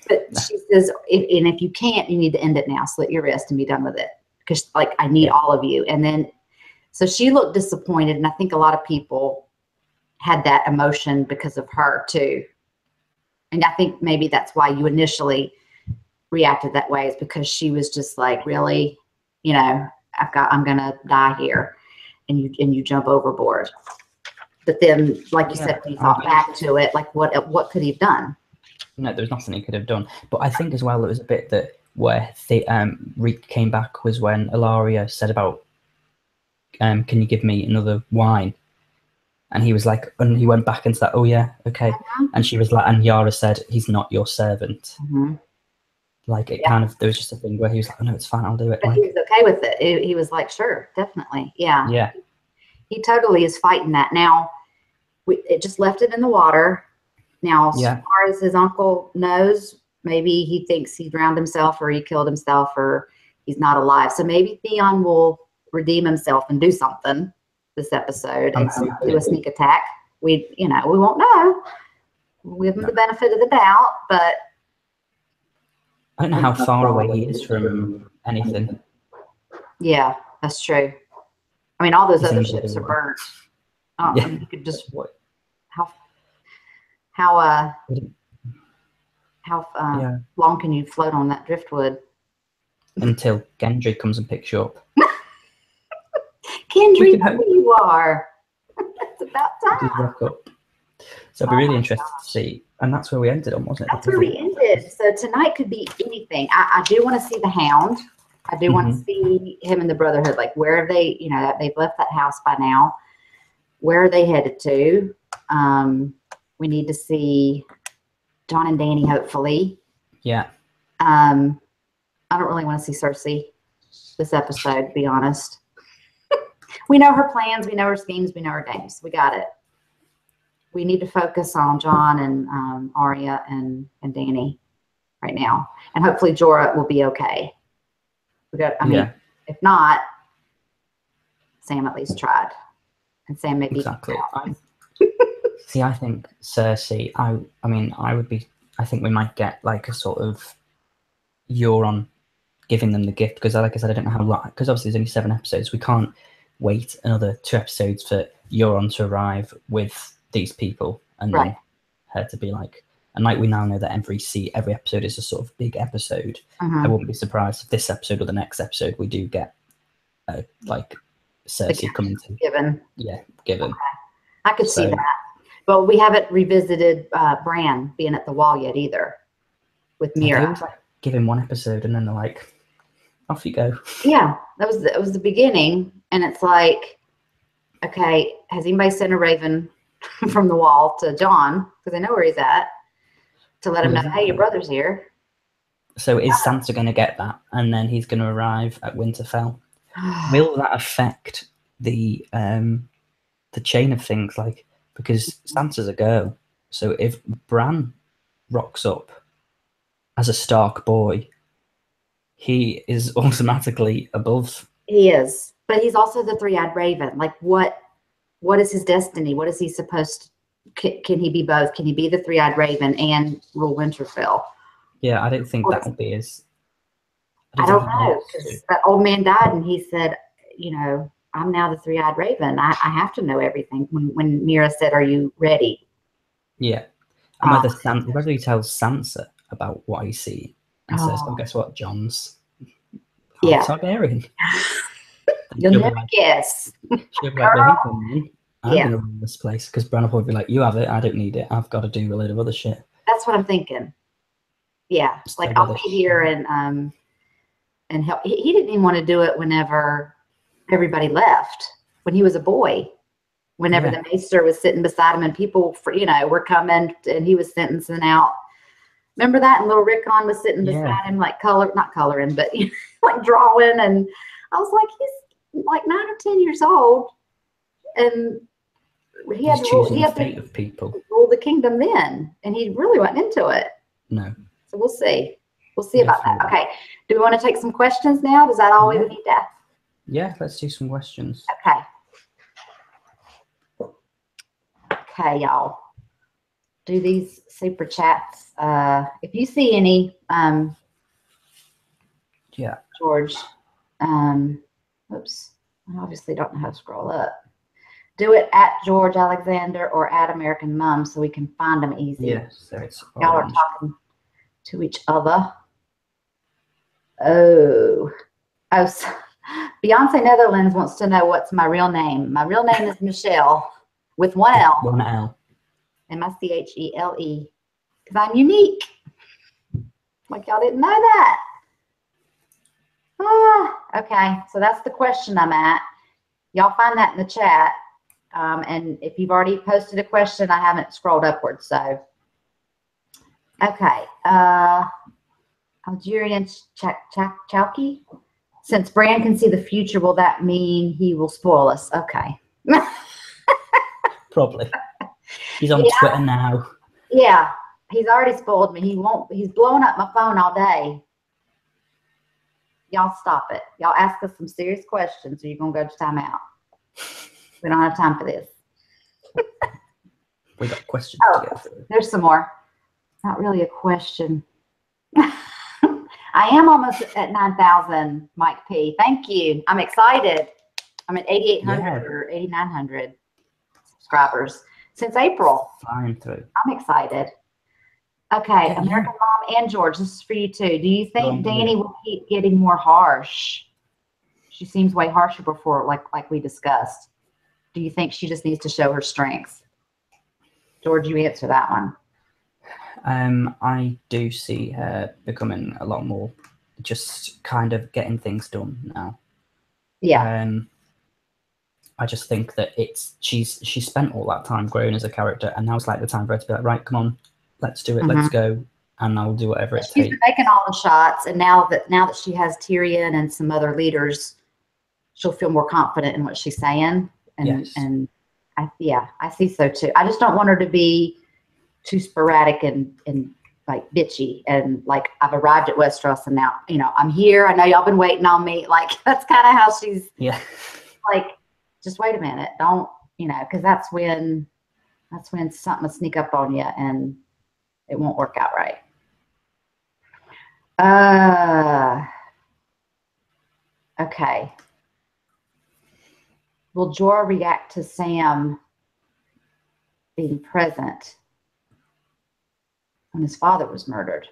But she says, if you can't, you need to end it now. Slit your wrist and be done with it. Because, like, I need all of you. And then, so she looked disappointed. And I think a lot of people had that emotion because of her, too. And I think maybe that's why you initially reacted that way, is because she was just like, really, I'm going to die here. And you jump overboard. But then, like you said, when you thought back to it, like, what could he have done? No, there was nothing he could have done. But I think as well, there was a bit that where Reek came back was when Ilaria said about, can you give me another wine? And he was like, and he went back into that, oh yeah, okay. And she was like, and Yara said, he's not your servant. Like, it kind of, there was just a thing where he was like, oh no, it's fine, I'll do it. But he was okay with it. He was like, sure, definitely. Yeah. Yeah. He totally is fighting that. Now, it just left it in the water. Now, as far as his uncle knows, maybe he thinks he drowned himself, or he killed himself, or he's not alive. So maybe Theon will redeem himself and do something this episode and do a sneak attack. We won't know. We'll give him the benefit of the doubt, but I don't know how far away he is from anything. Yeah, that's true. I mean, all those other ships are burnt. I mean, you could just how long can you float on that driftwood? Until Gendry comes and picks you up. Gendry, there you are. It's about time. So I'd be really interested to see. And that's where we ended on, wasn't it? That's where we ended. So tonight could be anything. I do want to see the Hound. I do want to see him in the Brotherhood. Like, where are they? You know, they've left that house by now. Where are they headed to? We need to see John and Danny, hopefully. Yeah. I don't really want to see Cersei this episode, to be honest. We know her plans. We know her schemes. We know her games. We got it. We need to focus on John and Arya and Danny right now. And hopefully Jorah will be okay. I mean, if not, Sam at least tried. And Sam maybe exactly. See, I think Cersei, I think we might get like a sort of Euron giving them the gift, because like I said, I don't know how long, because obviously there's only 7 episodes. We can't wait another 2 episodes for Euron to arrive with these people and then her to be like, and like we now know that every episode is a sort of big episode. I wouldn't be surprised if this episode or the next episode we do get like Cersei coming to given. Yeah, given. Okay. I could see that. But we haven't revisited Bran being at the wall yet either with Mira. They always like give him 1 episode and then they're like, off you go. Yeah, that was the beginning. And it's like, okay, has anybody sent a raven from the wall to John, because they know where he's at, to let him know, hey, your brother's here? So is Sansa going to get that, and then he's going to arrive at Winterfell? Will that affect the chain of things? Like, because Sansa's a girl, so if Bran rocks up as a Stark boy, he is automatically above. He is, but he's also the 3-eyed raven. Like, what is his destiny? What is he supposed to? Can he be both? Can he be the 3-eyed raven and rule Winterfell? Yeah, I don't think that will be his. I don't know, because that old man died, and he said, you know, I'm now the 3-eyed raven. I have to know everything. When Mira said, "Are you ready?" Yeah, and whether he tells Sansa about what he sees and says, "Oh, guess what, John's Targaryen." You'll never guess. She'll be like, I'm going to run this place, because Bran will probably be like, you have it, I don't need it. I've got to do a load of other shit. That's what I'm thinking. Yeah, so like I'll be here and help. He didn't even want to do it whenever everybody left, when he was a boy. Whenever the maester was sitting beside him and people, were coming, and he was sentencing out. Remember that? And little Rickon was sitting beside him, like not coloring, but like drawing. And I was like, he's like 9 or 10 years old, and he had to rule the kingdom then, and he really wasn't into it. No. So we'll see. We'll see about that. Okay. Do we want to take some questions now? Does that all we would need to? Yeah, let's do some questions. Okay. Okay, y'all. Do these super chats. If you see any, George. Oops. I obviously don't know how to scroll up. Do it at George Alexander or at American Mom, so we can find them easy. Yes, y'all are talking to each other. So Beyonce Netherlands wants to know what's my real name. My real name is Michelle with 1 L. 1 L. Michele. Because I'm unique. Like y'all didn't know that. Okay, so that's the question I'm at. Y'all find that in the chat. And if you've already posted a question, I haven't scrolled upwards. So, okay. Algerian Chowky. Since Bran can see the future, will that mean he will spoil us? Okay. Probably. He's on Twitter now. Yeah, he's already spoiled me. He's blowing up my phone all day. Y'all stop it. Y'all ask us some serious questions, or you're going to go to timeout. We don't have time for this. We got questions to get through. There's some more. Not really a question. I am almost at 9,000, Mike P. Thank you. I'm excited. I'm at 8,800 or 8,900 subscribers since April. Flying through. I'm excited. Okay, American Mom and George, this is for you too. Do you think Danny will keep getting more harsh? She seems way harsher before, like we discussed. Do you think she just needs to show her strengths? George, you answer that one. I do see her becoming a lot more just kind of getting things done now. Yeah. I just think that she's spent all that time growing as a character, and now it's like the time for her to be like, right, come on, let's do it, let's go, and I'll do whatever it takes. She's been making all the shots, and now that she has Tyrion and some other leaders, she'll feel more confident in what she's saying. And I see so too. I just don't want her to be too sporadic and like bitchy and like, I've arrived at Westeros and now, you know, I'm here. I know y'all been waiting on me. Like, that's kind of how she's like, just wait a minute. Don't, you know, because that's when something will sneak up on you and it won't work out right. Okay. Will Jorah react to Sam being present when his father was murdered?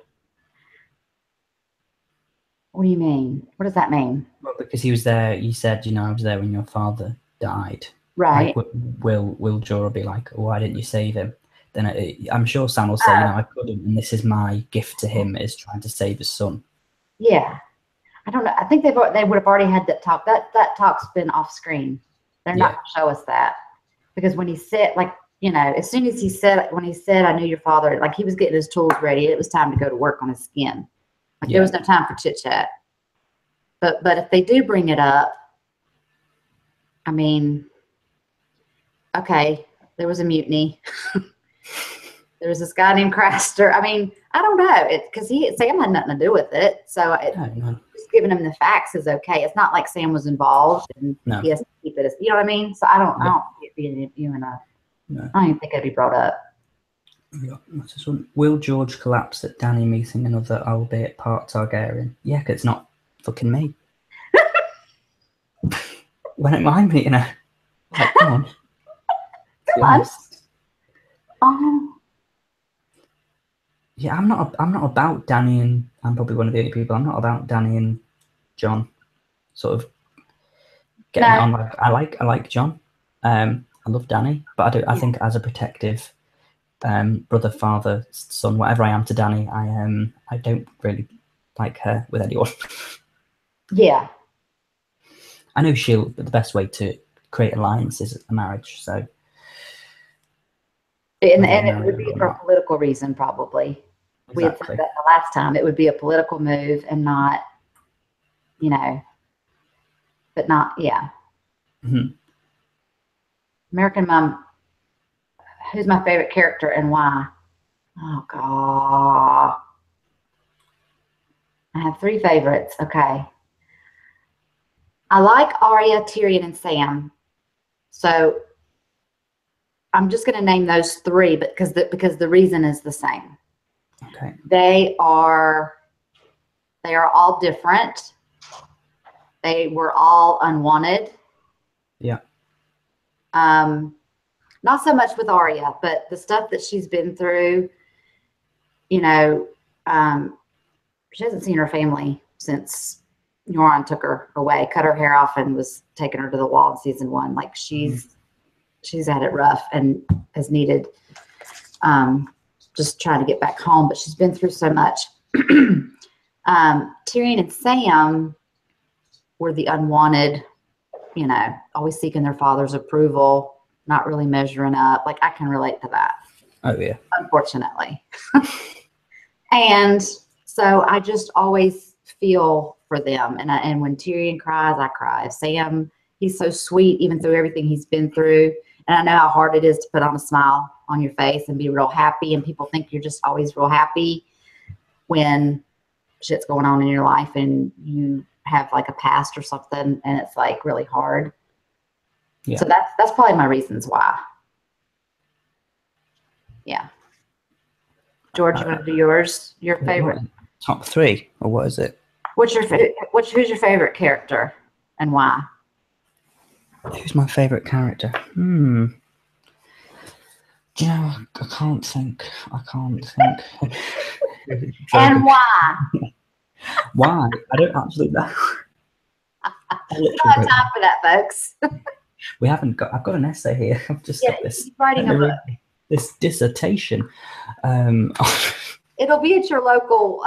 What do you mean? What does that mean? Well, because he was there, you said, you know, I was there when your father died. Right. Like, will Jorah be like, why didn't you save him? Then I'm sure Sam will say, you know, I couldn't, and this is my gift to him, is trying to save his son. Yeah. I don't know. I think they would have already had that talk. That talk's been off screen. They're not going to show us that. Because when he said, like, you know, as soon as he said, I knew your father, like, he was getting his tools ready. It was time to go to work on his skin. Like, there was no time for chit chat. But if they do bring it up, I mean, okay, there was a mutiny. There was this guy named Craster. I mean, I don't know, because Sam had nothing to do with it. So just giving him the facts is okay. It's not like Sam was involved and he has to keep it. You know what I mean? So I don't get you and I don't even think it'd be brought up. What's this one? Will George collapse at Dany meeting another, albeit part Targaryen? Yeah, because it's not fucking me. When it might be, you know, like, come on. Yeah, I'm not about Dany, and I'm probably one of the only people. I'm not about Dany and Jon sort of getting it on. Like, I like Jon. I love Dany, but I think as a protective brother, father, son, whatever I am to Dany, I don't really like her with anyone. Yeah. I know the best way to create alliance is a marriage, so. And it would be for a political reason, probably. Exactly. We had said that the last time. It would be a political move and not, you know, but not, American Mom, who's my favorite character and why? Oh, God. I have 3 favorites. Okay. I like Arya, Tyrion, and Sam. So I'm just going to name those 3, but because the reason is the same. Okay. They are all different. They were all unwanted. Yeah. Not so much with Arya, but the stuff that she's been through, you know, she hasn't seen her family since Euron took her away, cut her hair off, and was taking her to the wall in season 1. Like, she's had it rough and has needed just trying to get back home, but she's been through so much. Tyrion and Sam were the unwanted, you know, always seeking their father's approval, not really measuring up. Like, I can relate to that. Oh, yeah. Unfortunately. And so I just always feel for them. And when Tyrion cries, I cry. Sam, he's so sweet, even through everything he's been through. And I know how hard it is to put on a smile on your face and be real happy. And people think you're just always real happy when shit's going on in your life and you have like a past or something and it's like really hard. Yeah. So that's probably my reasons why. Yeah. George, you want to do yours? Your favorite? Top 3, or what is it? Who's your favorite character and why? Who's my favorite character? Do you know, I can't think. And why? Why? I don't actually know. We don't have time for that, folks. We haven't got. I've got an essay here. I've just got this. Writing a book. This dissertation. It'll be at your local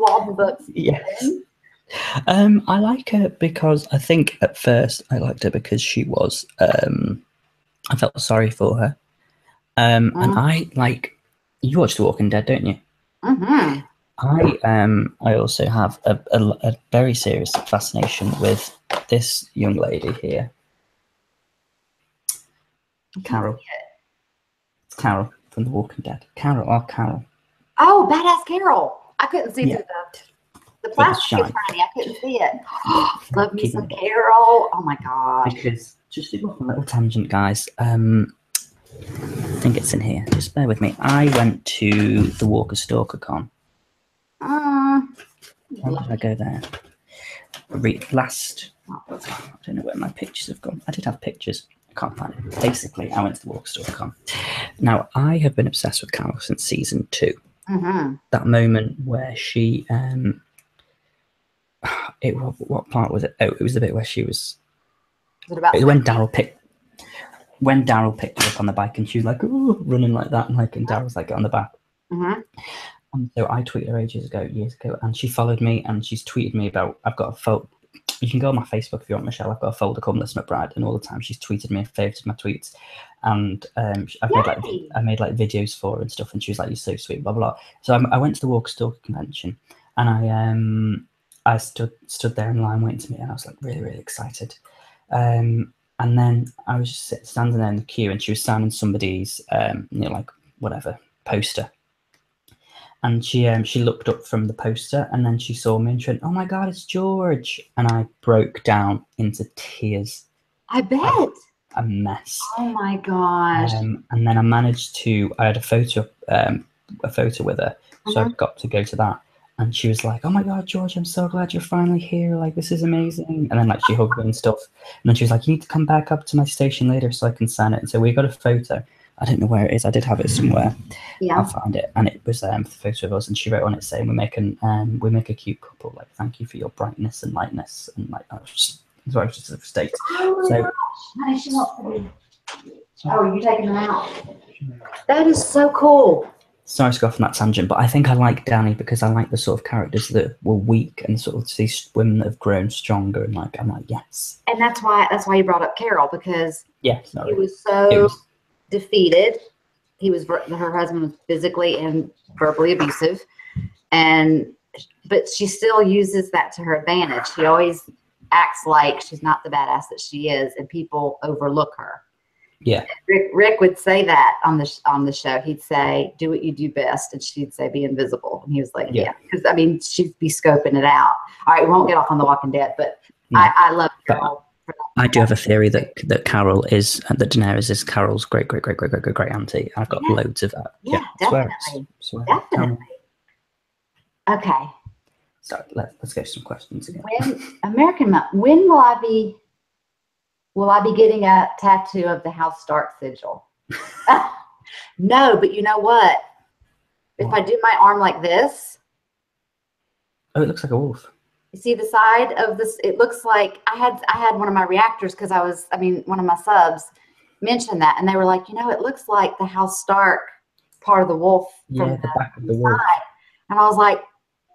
Walden books. Yes. I like her because I think at first I liked her because she was. I felt sorry for her. And I like. You watch The Walking Dead, don't you? Mm-hmm. I also have a very serious fascination with this young lady here, Carol. It's Carol from The Walking Dead. Carol. Oh, badass Carol! I couldn't see through the plastic is shine. tiny. I couldn't see it. Love me some Keeping it. Carol. Oh my gosh. Because just to go off on a little tangent, guys. I think it's in here. Just bear with me. I went to the Walker Stalker Con. Why did I go there? Last. I don't know where my pictures have gone. I did have pictures. I can't find it. Basically, I went to the Walker Stalker Con. Now, I have been obsessed with Carol since season 2. Mm-hmm. That moment where she. What part was it? Oh, it was the bit where she was. It was when Daryl picked her up on the bike and she was like, ooh, running like that, and Daryl's like, get on the back. Mm-hmm. And so I tweeted her years ago, and she followed me and she's tweeted me about, I've got a folder. You can go on my Facebook if you want, Michelle. I've got a folder called Listen Up Bride, and all the time she's tweeted me and favorited my tweets. And I made videos for her and stuff, and she was like, you're so sweet, blah, blah. So I went to the Walker Stalker convention, and I stood there in line waiting to meet her, and I was like really, really excited. And then I was just standing there in the queue, and she was signing somebody's, whatever, poster. And she looked up from the poster, and then she saw me and she went, oh my God, it's George. And I broke down into tears. I bet. A mess. Oh my gosh. And then I had a photo with her. So I got to go to that. And she was like, oh my God, George, I'm so glad you're finally here. Like, this is amazing. And then she hugged me and stuff. And then she was like, you need to come back up to my station later so I can sign it. And so we got a photo. I don't know where it is. I did have it somewhere. Yeah. I'll find it. And it was the photo of us. And she wrote on it saying, we make a cute couple. Like, thank you for your brightness and lightness. And like, I was just sort of state. Oh my gosh. Honey, she wants to be. Oh, are you taking them out? That is so cool. Sorry to go off on that tangent, but I think I like Danny because I like the sort of characters that were weak and sort of these women that have grown stronger, and I'm like, yes. And that's why you brought up Carol, because he was so defeated. Her husband was physically and verbally abusive, but she still uses that to her advantage. She always acts like she's not the badass that she is, and people overlook her. Yeah. Rick would say that on the show. He'd say, do what you do best. And she'd say, be invisible. And he was like, yeah. Because, I mean, she'd be scoping it out. All right, we won't get off on The Walking Dead, but I love Carol. I do have a theory that Carol is, that Daenerys is Carol's great auntie. I've got loads of that. Yeah, definitely. Definitely. Okay. So let's go to some questions again. When will I be getting a tattoo of the House Stark sigil? No, but you know what? If I do my arm like this. Oh, it looks like a wolf. You see the side of this? It looks like I had one of my reactors because one of my subs mentioned that, and they were like, it looks like the House Stark part of the wolf. Yeah, the back of the wolf. And I was like,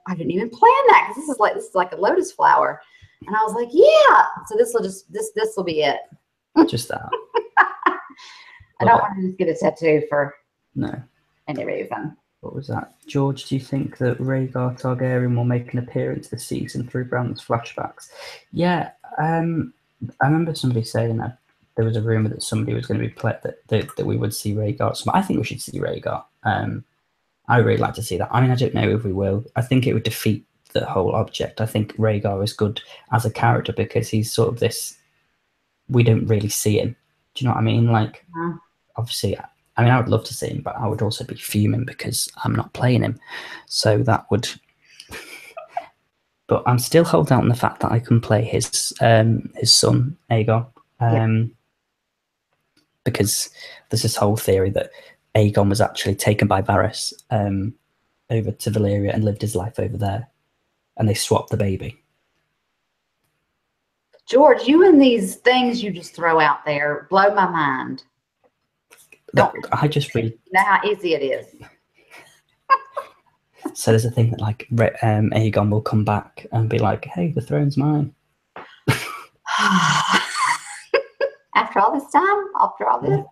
I didn't even plan that because this is like a lotus flower. And I was like, yeah. So this will be it. Just that. I don't want to just get a tattoo for any reason. What was that? George, do you think that Rhaegar Targaryen will make an appearance this season through Bran's flashbacks? Yeah. I remember somebody saying that there was a rumor that somebody was going to be that we would see Rhaegar. So I think we should see Rhaegar. I would really like to see that. I mean, I don't know if we will. I think it would defeat the whole object. I think Rhaegar is good as a character because he's sort of this, we don't really see him. Do you know what I mean? Like, obviously, I mean, I would love to see him, but I would also be fuming because I'm not playing him. So that would, but I'm still holding out on the fact that I can play his son, Aegon, because there's this whole theory that Aegon was actually taken by Varys over to Valyria and lived his life over there. And they swapped the baby. George, you and these things you just throw out there blow my mind. I just read. You know how easy it is. So there's a thing that like Aegon will come back and be like, "Hey, the throne's mine." After all this time, after all this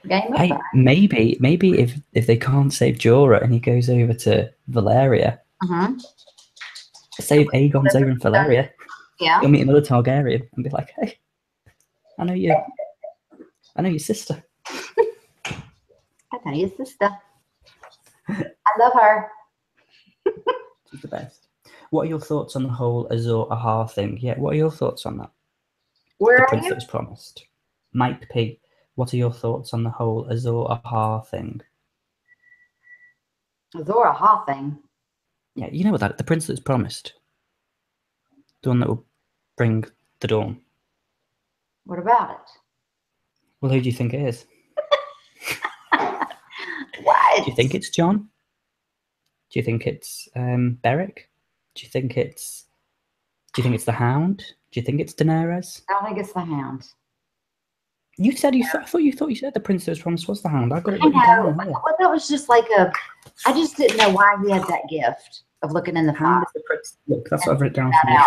game of Hey, Thrones. maybe if they can't save Jorah and he goes over to Valeria, save Aegon's over in Valeria. Yeah. He'll meet another Targaryen and be like, "Hey, I know your sister." I know your sister. I love her. She's the best. What are your thoughts on the whole Azor Ahar thing? Yeah, what are your thoughts on that? Where The are prince you? that was promised. Mike P, what are your thoughts on the whole Azor Ahar thing? Zora Hall thing. Yeah, you know what the prince that's promised. The one that will bring the dawn. What about it? Well, who do you think it is? What? Do you think it's Jon? Do you think it's Beric? Do you think it's the Hound? Do you think it's Daenerys? I don't think it's the Hound. You said I thought you said the prince that was promised was the Hound. I got it I written know. down here. But that was just like I just didn't know why he had that gift of looking in the Hound fire. is the prince. Look, that's what I've written down for you.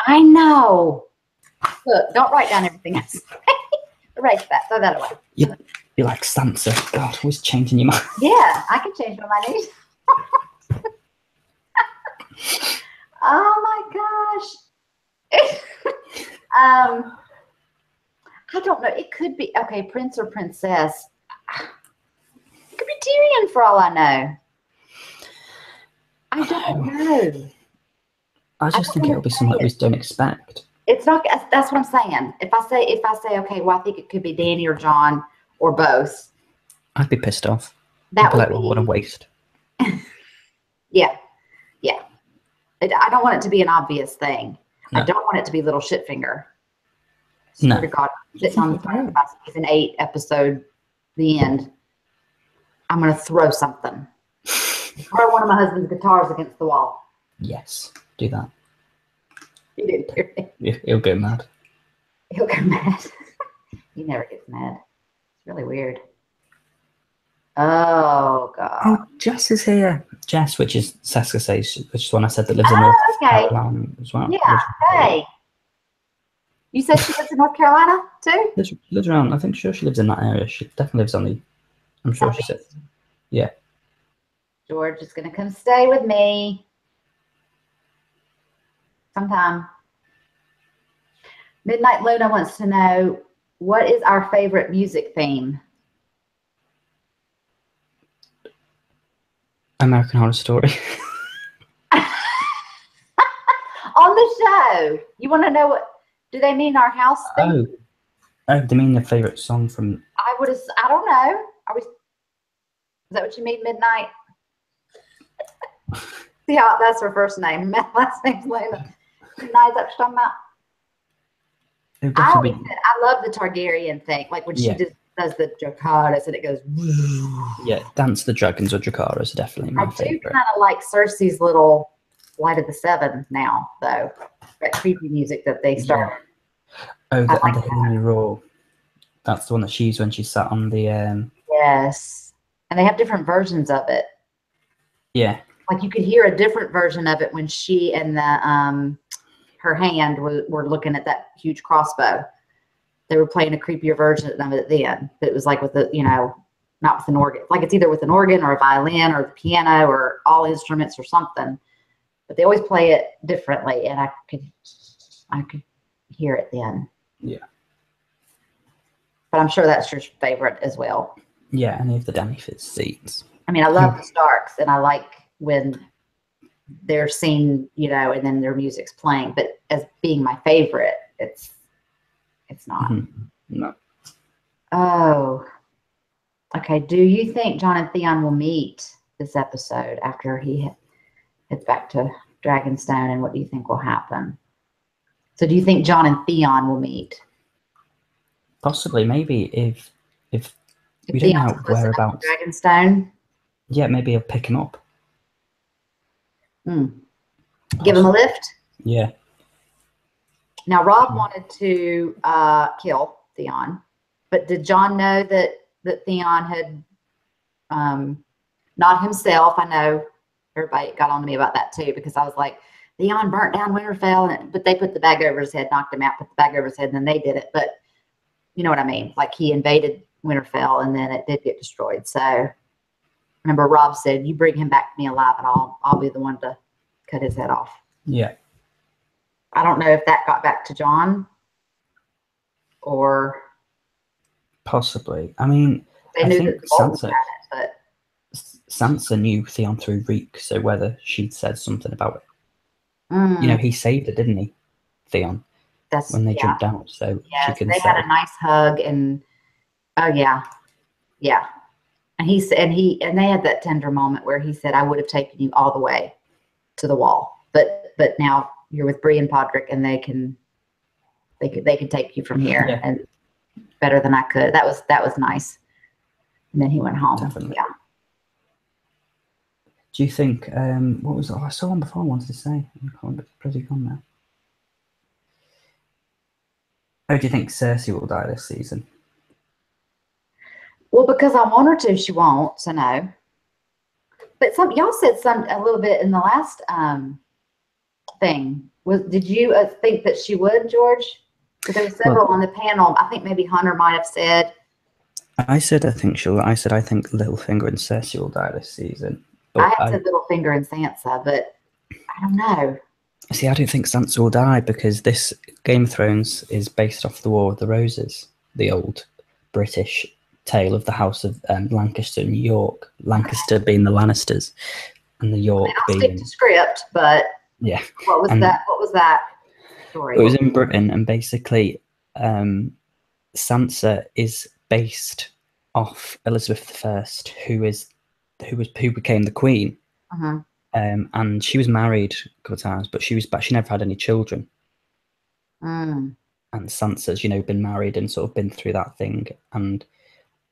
I know. Look, don't write down everything I say. Erase that. Throw that away. You're like Sansa. God, always changing your mind. Yeah, I can change my mind. Oh my gosh. I don't know. It could be okay, prince or princess. It could be Tyrion for all I know. I don't know. I just think it'll be something we don't expect. It's not. That's what I'm saying. If I say okay, well, I think it could be Danny or John or both. I'd be pissed off. That I'd be would like, be, well, what a waste. Yeah. I don't want it to be an obvious thing. No. I don't want it to be little shitfinger. No. Swear to God, sitting on the throne by season 8, episode the end. I'm gonna throw something. Throw one of my husband's guitars against the wall. Yes, do that. He didn't hear me. He'll go mad. He'll go mad. He never gets mad. It's really weird. Oh God. Oh, Jess is here. Jess, which is Seska says, which is one I said that lives in North Carolina as well. Yeah. Hey. You said she lives in North Carolina too? Lives around. I think sure she lives in that area. She definitely lives on the. I'm sure she said. Yeah. George is gonna come stay with me sometime. Midnight Luna wants to know, what is our favorite music theme? American Horror Story. On the show. You want to know what? Do they mean our house theme? Oh, they mean the favorite song from. I don't know. Is that what you mean, Midnight? See how that's her first name. Last name's Luna. Midnight, is that what you're talking about? I love the Targaryen thing. Like when she does the Dracarys and it goes. Yeah, Dance the Dragons or Dracarys are definitely my favorite. I do kind of like Cersei's little Light of the Seven now, though. That creepy music that they started. Oh, the Henry Raw. That's the one that she used when she sat on the. Yes, and they have different versions of it. Yeah. Like you could hear a different version of it when she and the her hand were looking at that huge crossbow. They were playing a creepier version of it then. But it was like with the, not with an organ. Like it's either with an organ or a violin or the piano or all instruments or something. But they always play it differently, and I could hear it then. Yeah. But I'm sure that's your favorite as well. Yeah, any of the Danny Fitz scenes. I mean, I love the Starks, and I like when they're seen, and then their music's playing. But as being my favorite, it's not. Mm-hmm. No. Oh. Okay. Do you think Jon and Theon will meet this episode after he heads back to Dragonstone, and what do you think will happen? So do you think Jon and Theon will meet? Possibly, maybe if we don't know whereabouts. Dragonstone. Yeah, maybe he'll pick him up. Give him a lift. Yeah. Now Rob wanted to kill Theon, but did Jon know that Theon had not himself? I know everybody got on to me about that too, because I was like, Theon burnt down Winterfell, but they put the bag over his head, knocked him out, put the bag over his head, and then they did it. But you know what I mean? Like he invaded Winterfell, and then it did get destroyed. So remember, Rob said, "You bring him back to me alive, and I'll be the one to cut his head off." Yeah. I don't know if that got back to John or possibly. I mean, they knew that the Boltons had it, but Sansa knew Theon through Reek, so whether she'd said something about it. You know, he saved her, didn't he, Theon? When they jumped out, so she can they had a nice hug, and oh yeah. And he said, and they had that tender moment where he said, "I would have taken you all the way to the wall, but now you're with Bree and Podrick, and they can take you from here, and better than I could." That was nice. And then he went home. Definitely. Yeah. Do you think what was it? I saw one before I wanted to say. I can't remember. It's pretty gone now. Oh, do you think Cersei will die this season? Well, because I want her to, she won't. So no. But y'all said a little bit in the last thing. Did you think that she would, George? Because there were several on the panel. I think maybe Hunter might have said. I said I think Littlefinger and Cersei will die this season. But I had said Littlefinger and Sansa, but I don't know. See, I don't think Sansa will die because this Game of Thrones is based off the War of the Roses, the old British tale of the House of Lancaster and York. Lancaster being the Lannisters, and the York being. Stick to script, but yeah. What was that story? It was in Britain, and basically, Sansa is based off Elizabeth I, who became the Queen. Uh-huh. And she was married a couple of times, but she never had any children. Mm. And Sansa's, been married and sort of been through that thing. And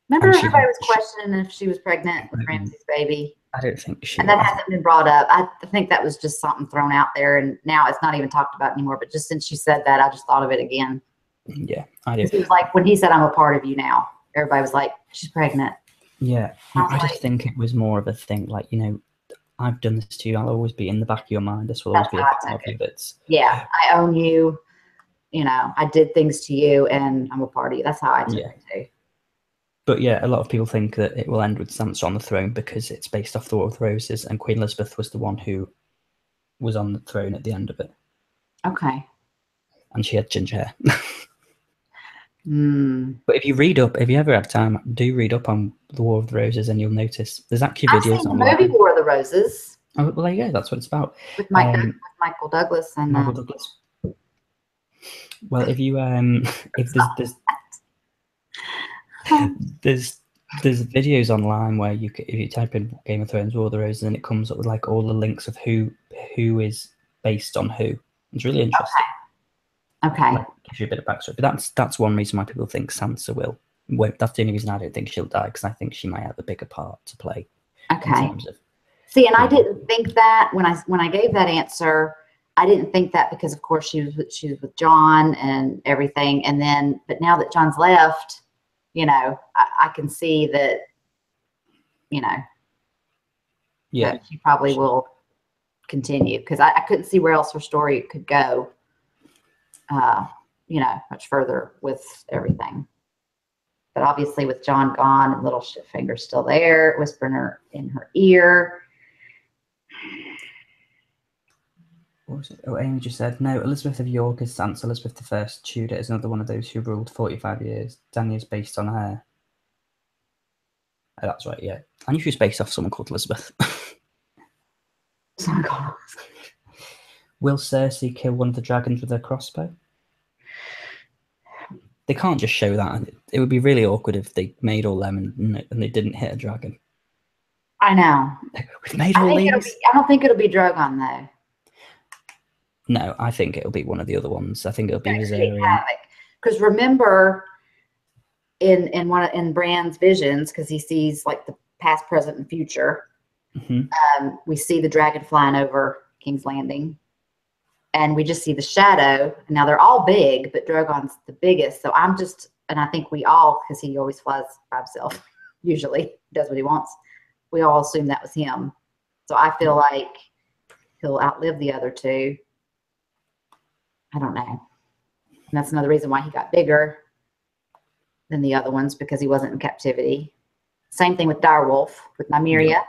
remember, everybody was questioning if she was pregnant with Ramsay's baby. I don't think she. And that hasn't been brought up. I think that was just something thrown out there, and now it's not even talked about anymore. But just since she said that, I just thought of it again. Yeah, I do. It was like when he said, "I'm a part of you now." Everybody was like, "She's pregnant." Yeah, I just think it was more of a thing, like I've done this to you. I'll always be in the back of your mind. This will always be a part of you. Yeah, I own you. I did things to you, and I'm a part of you. That's how I took it too. But yeah, a lot of people think that it will end with Sansa on the throne because it's based off the War of the Roses, and Queen Elizabeth was the one who was on the throne at the end of it. Okay. And she had ginger hair. Mm. But if you ever have time, do read up on the War of the Roses, and you'll notice there's actually videos. I've seen the movie War of the Roses. Oh, well, there you go. That's what it's about. With Michael Douglas and Michael Douglas. Well, if you if there's videos online where if you type in Game of Thrones War of the Roses, and it comes up with like all the links of who is based on who. It's really interesting. Okay. Like, gives you a bit of backstory. But that's one reason why people think Sansa will. That's the only reason I don't think she'll die, because I think she might have a bigger part to play. Okay. In terms of, see, and I didn't think that when I gave that answer. I didn't think that because, of course, she was with John and everything, and then but now that John's left, I can see that, that she probably will continue, because I couldn't see where else her story could go. Much further with everything. But obviously with John gone and Littlefinger still there, whispering in her ear. What was it? Oh, Amy just said, no, Elizabeth of York is Sansa. Elizabeth I Tudor is another one of those who ruled 45 years. Dany is based on her. Oh, that's right, yeah. I knew she was based off someone called Elizabeth. Oh, God. Will Cersei kill one of the dragons with her crossbow? They can't just show that. It would be really awkward if they made all them and they didn't hit a dragon. I know. We've made all these. I don't think it'll be Drogon, though. No, I think it'll be one of the other ones. I think it'll be Viserion. Because remember, in Bran's visions, because he sees like the past, present, and future, we see the dragon flying over King's Landing. And we just see the shadow. Now they're all big, but Drogon's the biggest. So I think we all, because he always flies by himself, usually does what he wants. We all assume that was him. So I feel like he'll outlive the other two. I don't know. And that's another reason why he got bigger than the other ones, because he wasn't in captivity. Same thing with Direwolf, with Nymeria,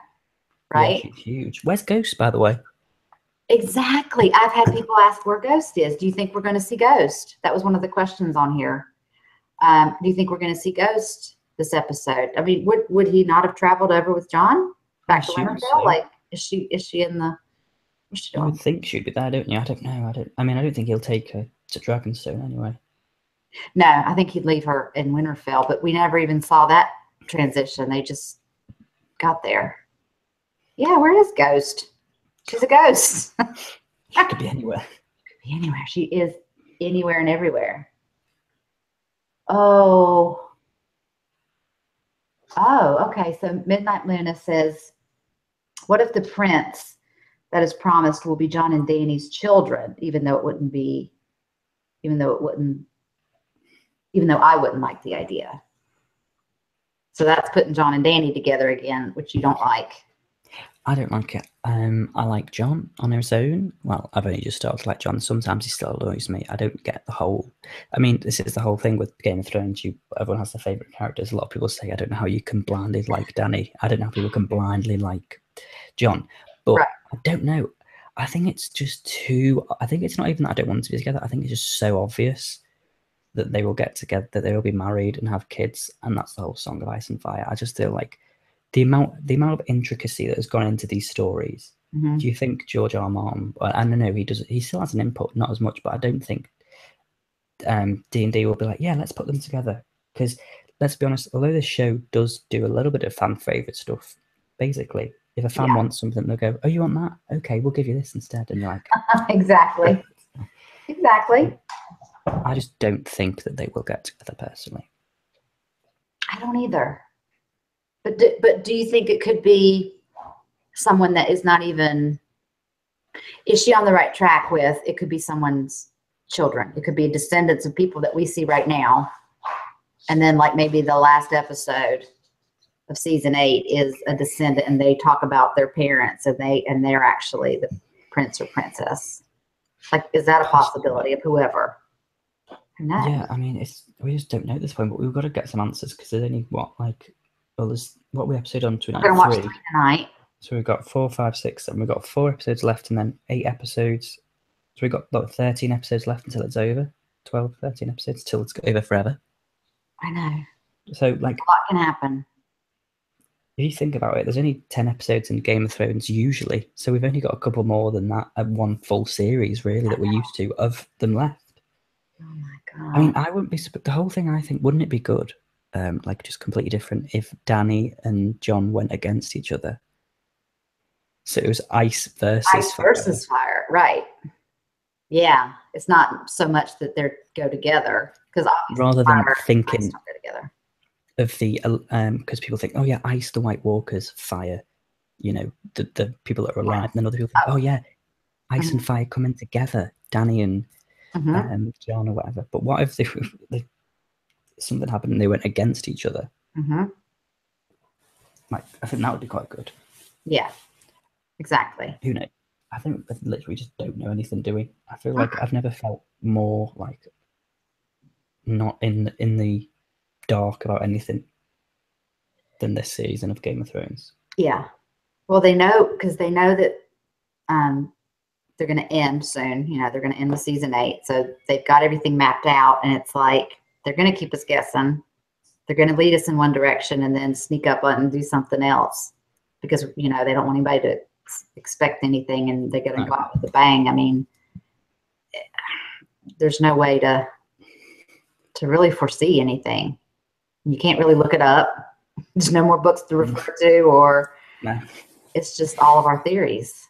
right? Yeah, she's huge. Where's Ghost, by the way? Exactly. I've had people ask where Ghost is. Do you think we're going to see Ghost? That was one of the questions on here. Do you think we're going to see Ghost this episode? I mean, would he not have traveled over with John back to Winterfell? So. Like, is she in the? What's she doing? You would think she'd be there, don't you? I don't know. I don't think he'll take her to Dragonstone anyway. No, I think he'd leave her in Winterfell, but we never even saw that transition. They just got there. Yeah, where is Ghost? She's a ghost. She could be anywhere. Could be anywhere. She is anywhere and everywhere. Oh, okay. So Midnight Luna says, what if the prince that is promised will be John and Dany's children, even though I wouldn't like the idea? So that's putting John and Dany together again, which you don't like. I don't like it. I like John on his own. Well, I've only just started to like John. Sometimes he still annoys me. I don't get the whole. I mean, this is the whole thing with Game of Thrones. Everyone has their favorite characters. A lot of people say, I don't know how you can blindly like Dany. I don't know how people can blindly like John. But right. I don't know. I think it's just too. I think it's not even that I don't want them to be together. I think it's just so obvious that they will get together, that they will be married and have kids, and that's the whole Song of Ice and Fire. I just feel like the amount of intricacy that has gone into these stories. Mm-hmm. Do you think George R. R. Martin? I don't know. He still has an input, not as much, but I don't think D&D will be like, yeah, let's put them together. Because let's be honest, although this show does do a little bit of fan favorite stuff, basically, if a fan wants something, they'll go, "Oh, you want that? Okay, we'll give you this instead." And you're like, exactly. I just don't think that they will get together personally. I don't either. But do you think it could be someone that is not even? Is she on the right track with? It could be someone's children. It could be descendants of people that we see right now, and then like maybe the last episode of season 8 is a descendant, and they talk about their parents, and they're actually the prince or princess. Like, is that a possibility of whoever? Yeah, I mean, we just don't know at this point, but we've got to get some answers, because there's only what we episode on tonight? We're going to watch 3 tonight. So we've got 4, 5, 6, and we've got 4 episodes left, and then 8 episodes. So we've got 13 episodes left until it's over. 12, 13 episodes till it's over forever. I know. So like, a lot can happen. If you think about it, there's only 10 episodes in Game of Thrones usually, so we've only got a couple more than that, one full series really that we're used to of them left. Oh my god! I mean, I wouldn't be the whole thing. I think, wouldn't it be good, like just completely different, if Dany and John went against each other? So it was ice versus fire, right? Yeah, it's not so much that they go together, because rather than thinking don't go together. Of the because people think, oh yeah, ice, the White Walkers, fire, the people that are alive, and then other people think, oh yeah, ice and fire coming together, Dany and John or whatever. But what if they something happened and they went against each other? Like, I think that would be quite good. Yeah, exactly. Who knows? I think we literally just don't know anything, do we? I feel like I've never felt more like not in the dark about anything than this season of Game of Thrones. Yeah. Well, they know that they're going to end soon. They're going to end with season 8. So they've got everything mapped out, and it's like they're going to keep us guessing. They're going to lead us in one direction and then sneak up and do something else, because they don't want anybody to expect anything, and they're going to go out with a bang. I mean, there's no way to really foresee anything. You can't really look it up. There's no more books to refer to, or it's just all of our theories.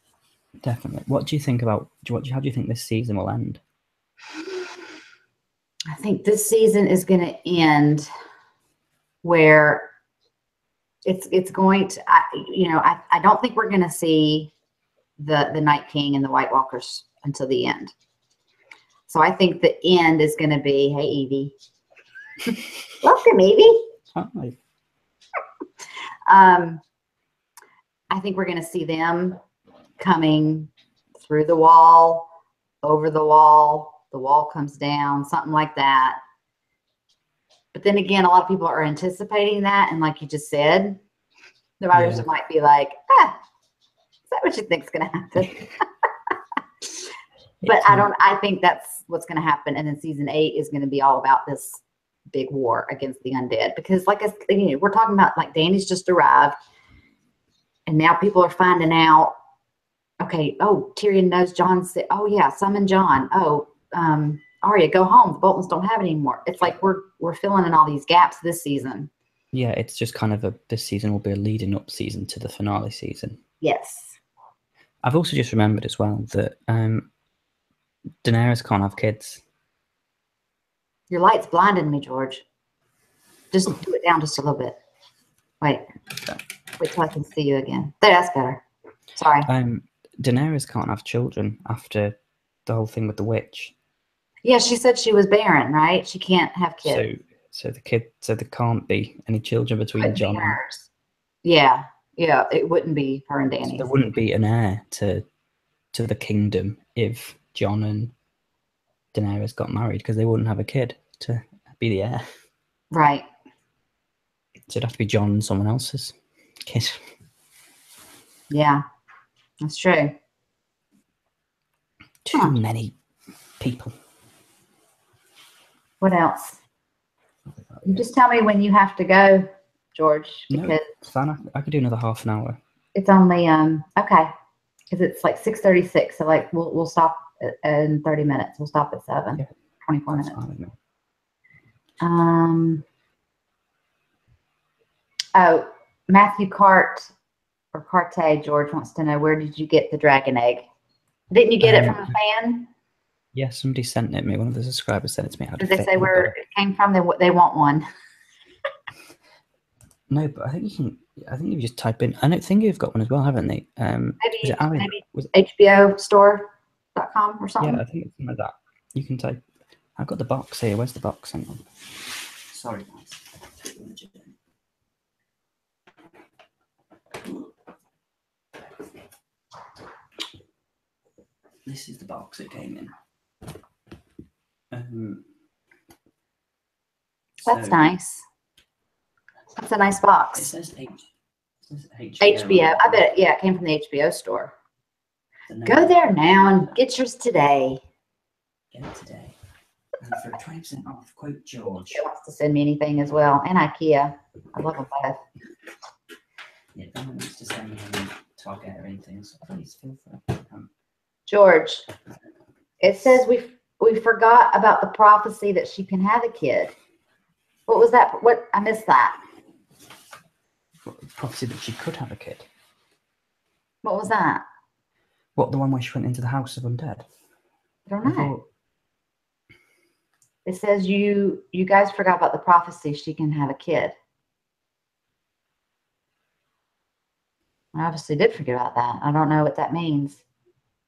Definitely. What do you think about? How do you think this season will end? I think this season is going to end where it's going to. I don't think we're going to see the Night King and the White Walkers until the end. So I think the end is going to be, hey Evie, welcome Evie. Hi. I think we're going to see them coming through the wall, over the wall comes down, something like that. But then again, a lot of people are anticipating that. And like you just said, the writers might be like, is that what you think is going to happen? But I think that's what's going to happen. And then season 8 is going to be all about this big war against the undead. Because like we're talking about, like, Dany's just arrived. And now people are finding out, okay, oh, Tyrion knows Jon said, oh yeah, summon Jon. Oh, Arya, go home. The Boltons don't have it anymore. It's like we're filling in all these gaps this season. Yeah, it's just kind of this season will be a leading up season to the finale season. Yes. I've also just remembered as well that Daenerys can't have kids. Your light's blinding me, George. Just do it down just a little bit. Wait till I can see you again. There, that's better. Sorry. Daenerys can't have children after the whole thing with the witch. Yeah, she said she was barren, right? She can't have kids. So there can't be any children between Jon and hers. Yeah, it wouldn't be her and Dany. So there wouldn't be an heir to the kingdom if Jon and Daenerys got married, because they wouldn't have a kid to be the heir. Right. So it'd have to be Jon and someone else's kid. Yeah, that's true. Too many people. What else? You just tell me when you have to go, George. Because no, it's fine. I could do another half an hour. It's only okay, because it's like 6:36. So like we'll stop in 30 minutes. We'll stop at 7. Yeah, 24 minutes. Oh, Matthew Carte, George wants to know, where did you get the dragon egg? Didn't you get it from a fan? Yeah, somebody sent it me. One of the subscribers sent it to me. Did they say where it came from? They want one. No, but I think you just type in. I don't think you've got one as well, haven't they? Maybe HBOstore.com or something. Yeah, I think it's something like that. You can type. I've got the box here. Where's the box? Hang on. Sorry, guys. This is the box it came in. That's nice. That's a nice box. It says HBO. I bet it came from the HBO store. Go there now and get yours today. Get it today. And for 20% off, quote George. He wants to send me anything as well. And IKEA. I love them both. Yeah, no one wants to send me any Target or anything, so please feel free. George, it says we forgot about the prophecy that she can have a kid. What was that? What? I missed that. Prophecy that she could have a kid. What was that? What, the one where she went into the house of undead? I don't know. It says you guys forgot about the prophecy she can have a kid. I obviously did forget about that. I don't know what that means.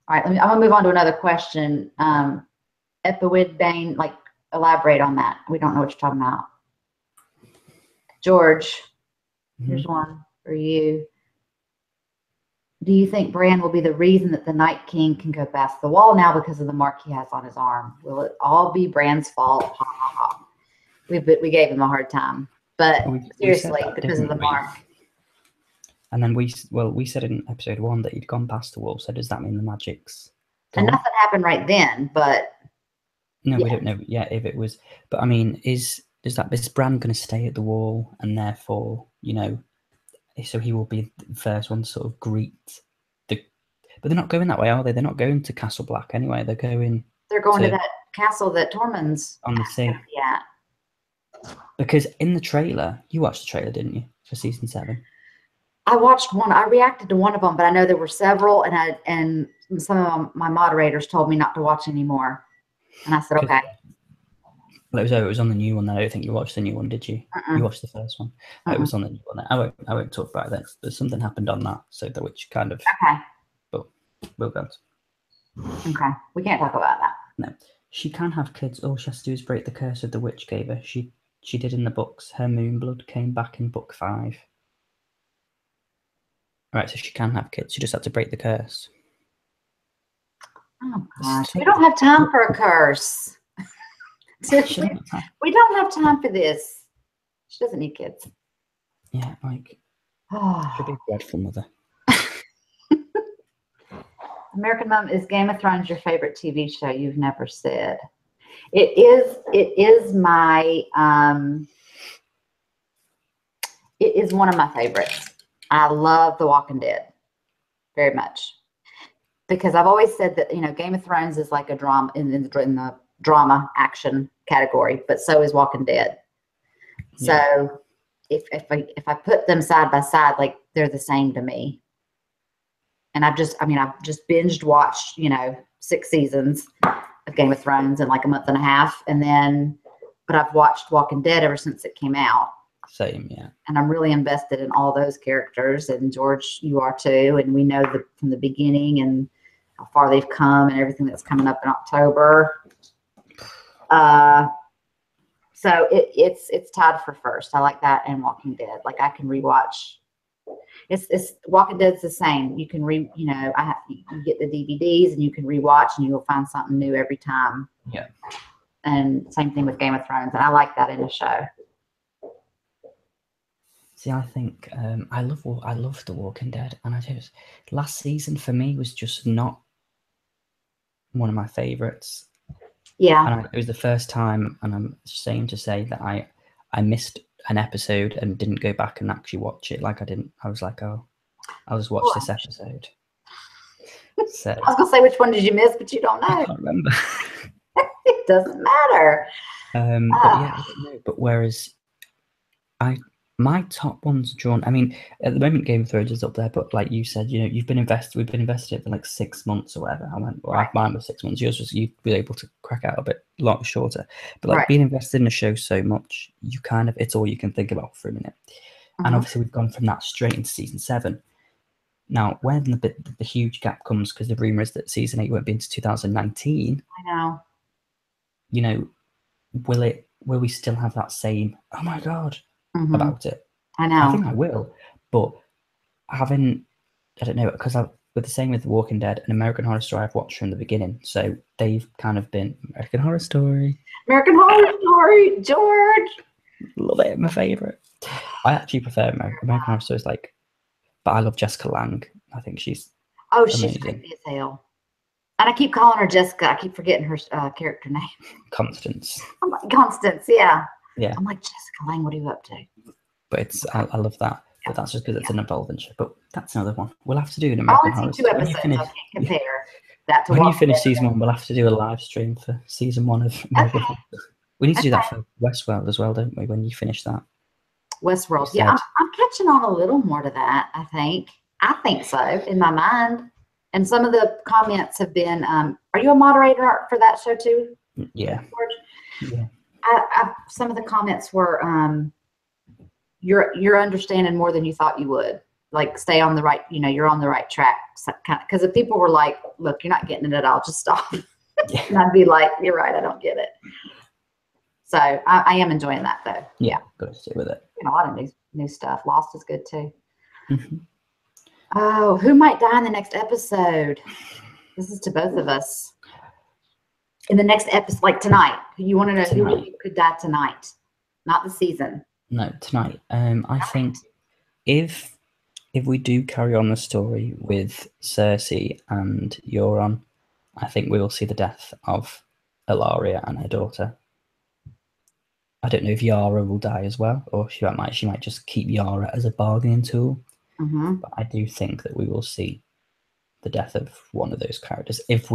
All right, I'm gonna move on to another question. Epowid Bane, like, elaborate on that. We don't know what you're talking about. George, here's one for you. Do you think Bran will be the reason that the Night King can go past the wall now because of the mark he has on his arm? Will it all be Bran's fault? Ha, ha, ha. We gave him a hard time, but seriously, because of the mark. And then we said in episode 1 that he'd gone past the wall. So does that mean the magic's gone? And nothing happened right then, but no, we don't know. Yeah, if it was, but I mean, is Bran going to stay at the wall, and therefore, so he will be the first one to sort of greet the. But they're not going that way, are they? They're not going to Castle Black anyway. They're going. They're going to that castle that Tormund's on the sea. Yeah. Because in the trailer, you watched the trailer, didn't you, for season 7? I watched one. I reacted to one of them, but I know there were several, and some of my moderators told me not to watch anymore. And I said, okay. Well, it was on the new one. I don't think you watched the new one, did you? You watched the first one. It was on the new one. I won't talk about that. There's something happened on that, so which kind of. Okay. But we'll go. Okay, we can't talk about that. No, she can have kids. All she has to do is break the curse of the witch gave her. She did in the books. Her moon blood came back in book 5. Right, so she can have kids. She just had to break the curse. Oh gosh, we don't have time for a curse. We don't have time for this. She doesn't need kids. Yeah, like she'll be a dreadful mother. American Mom, is Game of Thrones your favorite TV show? You've never said. It is. It is my. It is one of my favorites. I love The Walking Dead very much because I've always said that Game of Thrones is like a drama in the drama action category, but so is Walking Dead. Yeah. So if I put them side by side, like they're the same to me. And I've just binged watched, 6 seasons of Game of Thrones in like a month and a half. But I've watched Walking Dead ever since it came out. Same, yeah. And I'm really invested in all those characters. And George, you are too. And we know from the beginning and how far they've come and everything that's coming up in October. So it's tied for first. I like that and Walking Dead. Like I can rewatch. It's Walking Dead's the same. You can you get the DVDs and you can rewatch and you'll find something new every time. Yeah. And same thing with Game of Thrones, and I like that in a show. See, I think I love The Walking Dead, and last season for me was just not one of my favorites. Yeah. And it was the first time, and I'm ashamed to say that I missed an episode and didn't go back and actually watch it. Like I was like, oh, I'll just watch this episode. So, I was gonna say which one did you miss, but you don't know. I can't remember. It doesn't matter. But yeah, I don't know. But whereas my top ones drawn. I mean, at the moment, Game of Thrones is up there. But like you said, we've been invested. We've been invested for like 6 months or whatever. Mine was 6 months. Yours was you'd be able to crack out a lot shorter. But like being invested in a show so much, it's all you can think about for a minute. And obviously, we've gone from that straight into season 7. Now, when the huge gap comes, because the rumor is that season 8 won't be into 2019. I know. Will we still have that same? Oh my god. About it. I know. I think I will, but I don't know, because with the same with The Walking Dead and American Horror Story, I've watched from the beginning, so they've kind of been American Horror Story, George. Love it, my favorite. I actually prefer American Horror Story, but I love Jessica Lange. I think she's she's creepy as hell. And I keep calling her Jessica. I keep forgetting her character name. Constance. I'm like, Constance, yeah. Yeah. I'm like, Jessica Lange, what are you up to? But I love that. Yeah. But that's just because it's an evolving show. But that's another one. We'll have to do an American Horror Story. I've only seen 2 episodes. I can't compare that to when you finish season 1, we'll have to do a live stream for season 1 of American Horror Story. We need to do that for Westworld as well, don't we? When you finish that. Westworld. Yeah, I'm catching on a little more to that, I think. I think so, in my mind. And some of the comments have been, are you a moderator for that show too? Yeah. George? Yeah. Some of the comments were, you're understanding more than you thought you would. Like, stay on the right, you're on the right track. Because if people were like, look, you're not getting it at all, just stop. Yeah. And I'd be like, you're right, I don't get it. So I am enjoying that though. Yeah, got to stick with it. A lot of new stuff. Lost is good too. Oh, who might die in the next episode? This is to both of us. In the next episode, like tonight, you want to know who could die tonight, not the season. No, tonight. I think if we do carry on the story with Cersei and Euron, I think we will see the death of Ilaria and her daughter. I don't know if Yara will die as well, or she might just keep Yara as a bargaining tool. But I do think that we will see the death of one of those characters if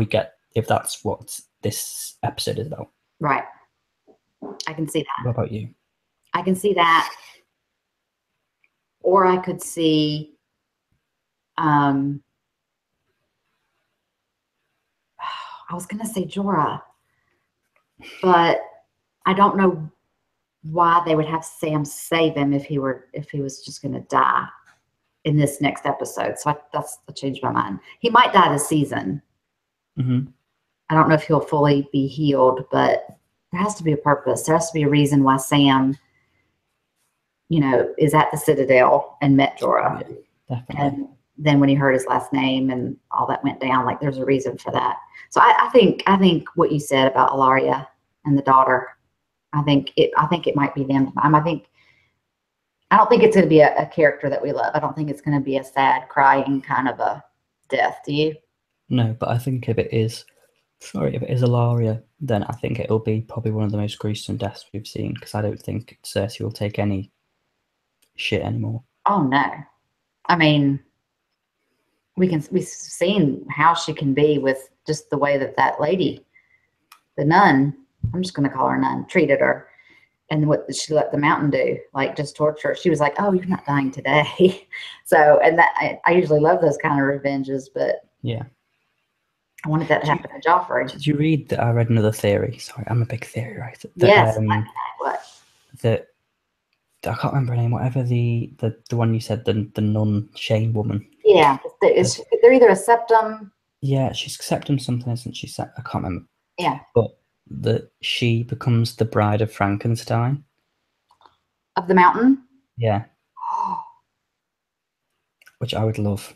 that's what this episode is about. Right. I can see that. What about you? I can see that. Or I could see I was gonna say Jorah, but I don't know why they would have Sam save him if he was just gonna die in this next episode. So I changed my mind. He might die this season. I don't know if he'll fully be healed, but there has to be a purpose. There has to be a reason why Sam, is at the Citadel and met Jorah. Yeah, definitely. then when he heard his last name and all that went down, like there's a reason for that. So I think what you said about Ilaria and the daughter, I think it might be them. I don't think it's going to be a character that we love. I don't think it's going to be a sad, crying kind of a death. Do you? No, but I think if it is Ilaria, then I think it'll be probably one of the most gruesome deaths we've seen, because I don't think Cersei will take any shit anymore. Oh no. I mean, we've seen how she can be with just the way that lady, the nun, I'm just going to call her nun, treated her, and what she let the mountain do, like just torture her. She was like, "Oh, you're not dying today." So, and that I usually love those kind of revenges, but yeah, I wanted that to happen to Joffrey. Did you read that? I read another theory. Sorry, I'm a big theory writer. Yes. What? That I can't remember her name. Whatever the one you said, the nun Shane woman. Yeah, they're either a septum. Yeah, she's septum something, isn't she? I can't remember. Yeah. But that she becomes the bride of Frankenstein. Of the mountain? Yeah. Which I would love.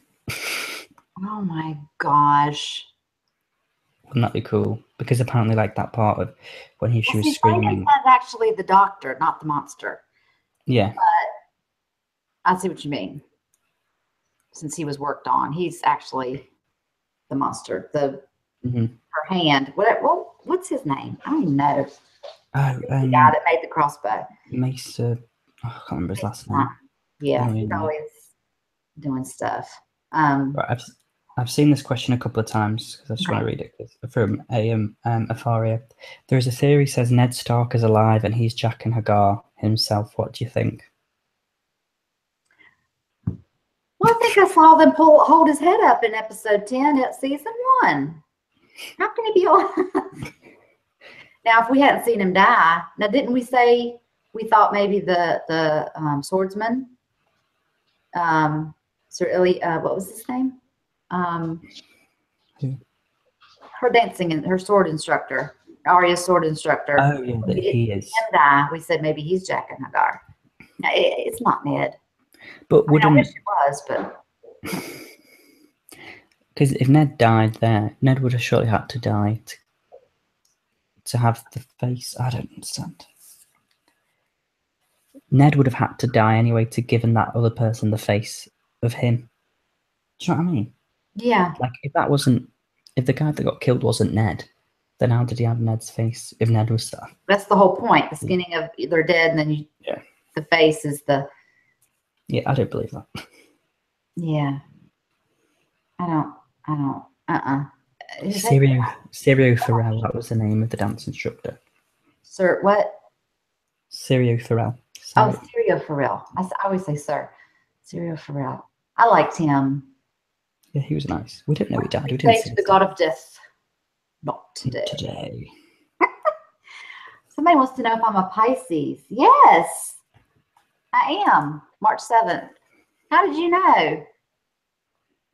Oh my gosh. Wouldn't that be cool? Because apparently, like that part of when she was screaming. That's actually the doctor, not the monster. Yeah. But I see what you mean. Since he was worked on, he's actually the monster. Her hand. What's his name? I don't even know. Oh, the guy that made the crossbow. Mesa. I can't remember his last name. Yeah, he's always doing stuff. Right, I've seen this question a couple of times because I just want to read it from Afaria. There is a theory says Ned Stark is alive and he's Jack and Hagar himself. What do you think? Well, I think I saw them hold his head up in episode 10 at season 1. How can he be alive? Now, if we hadn't seen him die, now didn't we say we thought maybe the swordsman, Sir Illy, what was his name? Her dancing and her sword instructor, Arya's sword instructor. Oh yeah, that he is. Him die. We said maybe he's Jack and Hagar. Now, it's not Ned. But wouldn't I wish it was, but because if Ned died there, Ned would have surely had to die to have the face. I don't understand. Ned would have had to die anyway to give that other person the face of him. Do you know what I mean? Yeah. Like if the guy that got killed wasn't Ned, then how did he have Ned's face if Ned was there? That's the whole point. The skinning of they're dead, and then the face is the. Yeah, I don't believe that. Yeah. I don't. Sirio Farrell, that was the name of the dance instructor. Sir, what? Sirio Farrell. Oh, Sirio Farrell. I always say Sir. Sirio Farrell. I liked him. Yeah, he was nice. We didn't know he died. We didn't say to the god of death. Not today. Today. Somebody wants to know if I'm a Pisces. Yes, I am. March 7th. How did you know?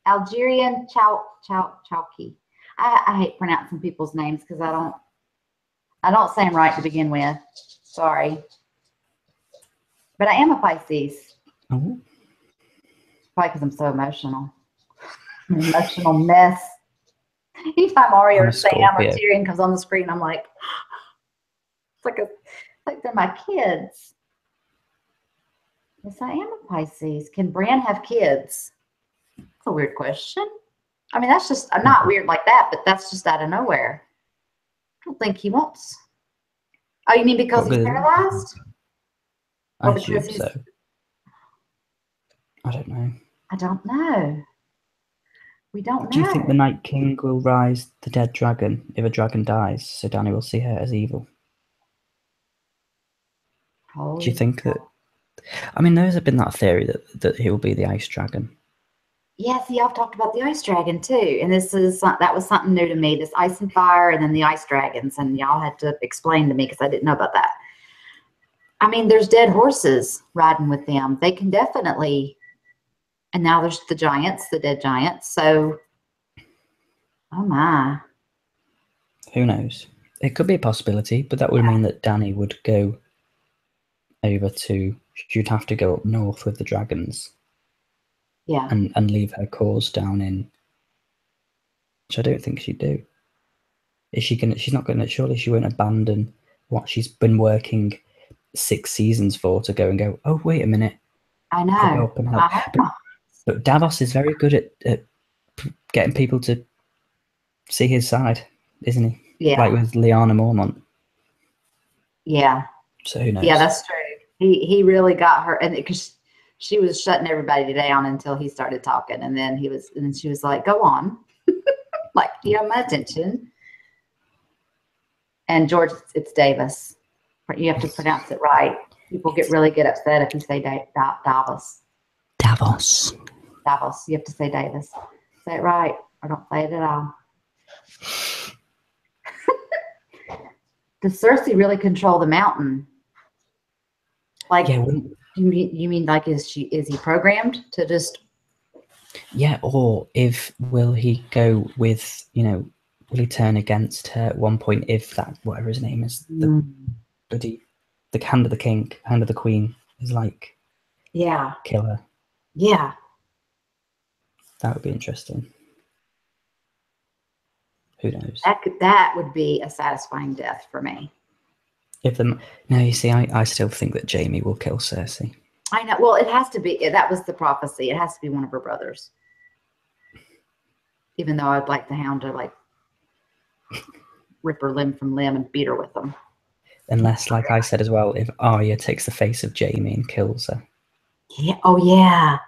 Algerian Chowki. I hate pronouncing people's names because I don't say them right to begin with. Sorry. But I am a Pisces. Oh. Probably because I'm so emotional. An emotional mess. Anytime Arya or Sam or Tyrion comes on the screen, I'm like, it's like they're my kids. Yes, I am a Pisces. Can Bran have kids? That's a weird question. I mean, that's just not weird like that, but that's just out of nowhere. I don't think he wants. Oh, you mean because he's paralyzed? I assume so. I don't know. I don't know. We don't know. Do you think the Night King will rise the dead dragon if a dragon dies, so Dany will see her as evil? Do you think that? I mean, there's been that theory that he will be the ice dragon. Yeah, see, I've talked about the ice dragon too, and that was something new to me. This ice and fire, and then the ice dragons, and y'all had to explain to me because I didn't know about that. I mean, there's dead horses riding with them. They can definitely. And now there's the giants, the dead giants. So, oh my. Who knows? It could be a possibility, but that would mean that Dany would go over to. She'd have to go up north with the dragons. Yeah. and leave her cause down in, which I don't think she'd do. Is she gonna? She's not gonna. Surely she won't abandon what she's been working 6 seasons for to go and go. Oh, wait a minute. I know. I'll go up and help. But Davos is very good at getting people to see his side, isn't he? Yeah. Like with Lyanna Mormont. Yeah. So who knows? Yeah, that's true. He really got her, and because she was shutting everybody down until he started talking, and then she was like, "Go on, like you have my attention." And George, it's Davis. You have to pronounce it right. People get really get upset if you say Davos. Davos. Davos. You have to say Davis. Say it right, or don't say it at all. Does Cersei really control the mountain? Like, Yeah, you mean like is he programmed to just? Yeah, or will he go with, will he turn against her at one point if that, whatever his name is, the hand of the king, hand of the queen is like, yeah, kill her. Yeah. That would be interesting. Who knows? That would be a satisfying death for me. No, you see, I still think that Jaime will kill Cersei. I know. Well, it has to be. That was the prophecy. It has to be one of her brothers. Even though I'd like the Hound to like rip her limb from limb and beat her with them. Unless, like I said as well, if Arya takes the face of Jaime and kills her. Yeah. Oh yeah.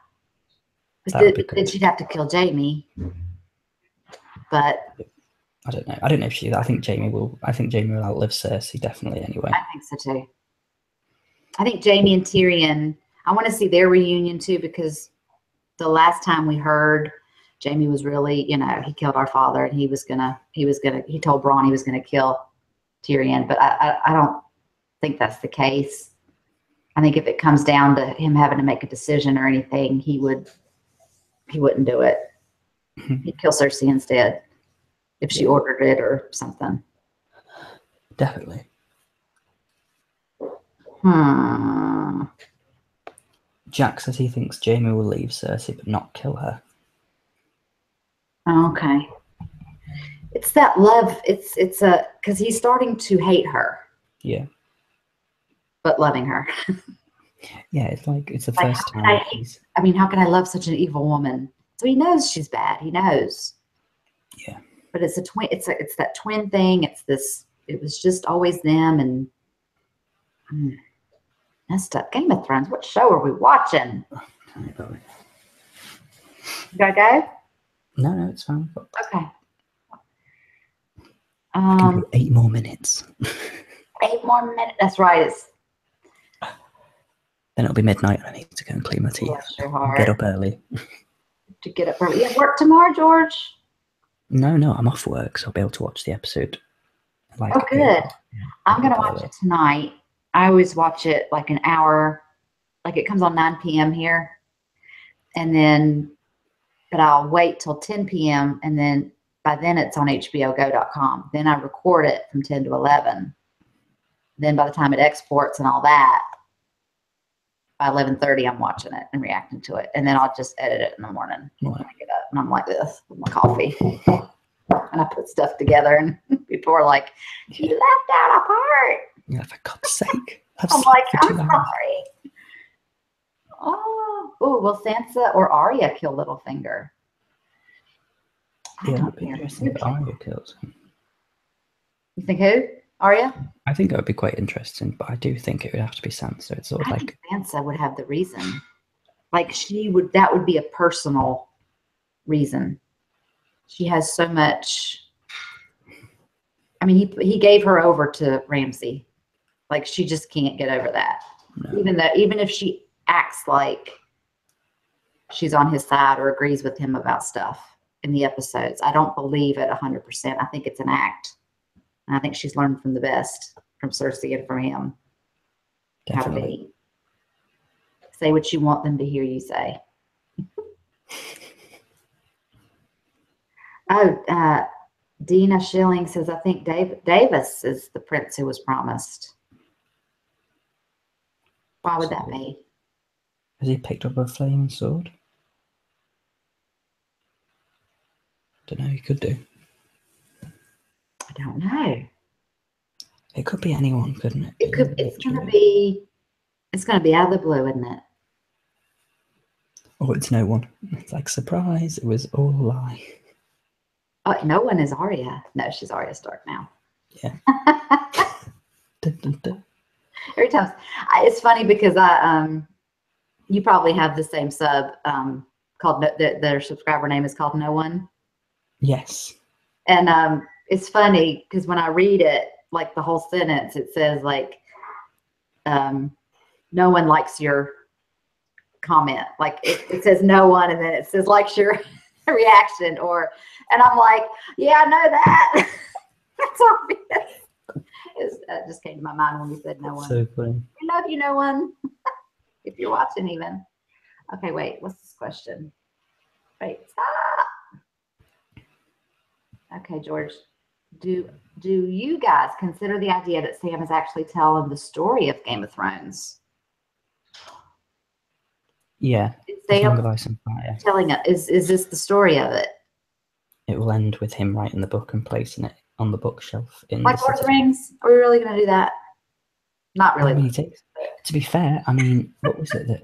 Then she'd have to kill Jaime. But I don't know. I don't know if she. I think Jaime will outlive Cersei definitely. Anyway. I think so too. I think Jaime and Tyrion. I want to see their reunion too, because the last time we heard, Jaime was really, he killed our father, and he told Bronn he was gonna kill Tyrion, but I don't think that's the case. I think if it comes down to him having to make a decision or anything, he wouldn't do it. He'd kill Cersei instead if she ordered it or something. Definitely. Jack says he thinks Jaime will leave Cersei but not kill her. Okay. It's that love. It's because he's starting to hate her. Yeah. But loving her. Yeah, it's the first time. How can I love such an evil woman? So he knows she's bad. He knows. Yeah. But it's a twin. It's that twin thing. It was just always them and messed up. Game of Thrones. What show are we watching? You gotta go? No, it's fine. Okay. I can do 8 more minutes. 8 more minutes. That's right. Then it'll be midnight and I need to go and clean my teeth. Get up early. To get up early. You have work tomorrow, George? No, I'm off work, so I'll be able to watch the episode. Good. I'm going to watch it tonight. I always watch it like an hour. Like it comes on 9 p.m. here. But I'll wait till 10 p.m. and then by then it's on HBOGo.com. Then I record it from 10 to 11. Then by the time it exports and all that, by 11:30, I'm watching it and reacting to it. And then I'll just edit it in the morning when I get up. And I'm like this with my coffee. And I put stuff together and people are like, you left out a part. Yeah, for God's sake. I'm like, I'm sorry. Oh, will Sansa or Arya kill Littlefinger? Yeah, it would be interesting if Arya kills him. You think who? Arya? I think it would be quite interesting, but I do think it would have to be Sansa. It's sort of like Sansa would have the reason. Like that would be a personal reason. She has so much. I mean, he gave her over to Ramsay. Like she just can't get over that. No. Even if she acts like she's on his side or agrees with him about stuff in the episodes, I don't believe it 100%. I think it's an act. And I think she's learned from the best, from Cersei and from him. Definitely. How to be. Say what you want them to hear you say. Dina Schilling says, I think Davis is the prince who was promised. Why would that be? Has he picked up a flaming sword? Don't know. You could do. I don't know. It could be anyone, couldn't it? It could. It's gonna be. It's gonna be out of the blue, isn't it? Oh, it's no one. It's like, surprise! It was all a lie. Oh, no one is Arya. No, she's Arya Stark now. Yeah. Dun, dun, dun. Every time, it's funny because you probably have the same sub called their subscriber name is called No One. Yes. And it's funny because when I read it, like the whole sentence, it says like, no one likes your comment. Like it says no one, and then it says likes your reaction, and I'm like, yeah, I know that. That's obvious. It just came to my mind when you said no one. So funny. We love you, no one. If you're watching, even. Okay, wait. What's this question? Wait, stop. Okay, George. Do you guys consider the idea that Sam is actually telling the story of Game of Thrones? Yeah. Sam of Ice and Fire. telling it. Is this the story of it? It will end with him writing the book and placing it on the bookshelf in Like the Lord of the city. Rings? Are we really going to do that? Not really. I mean, to be fair, I mean, what was it that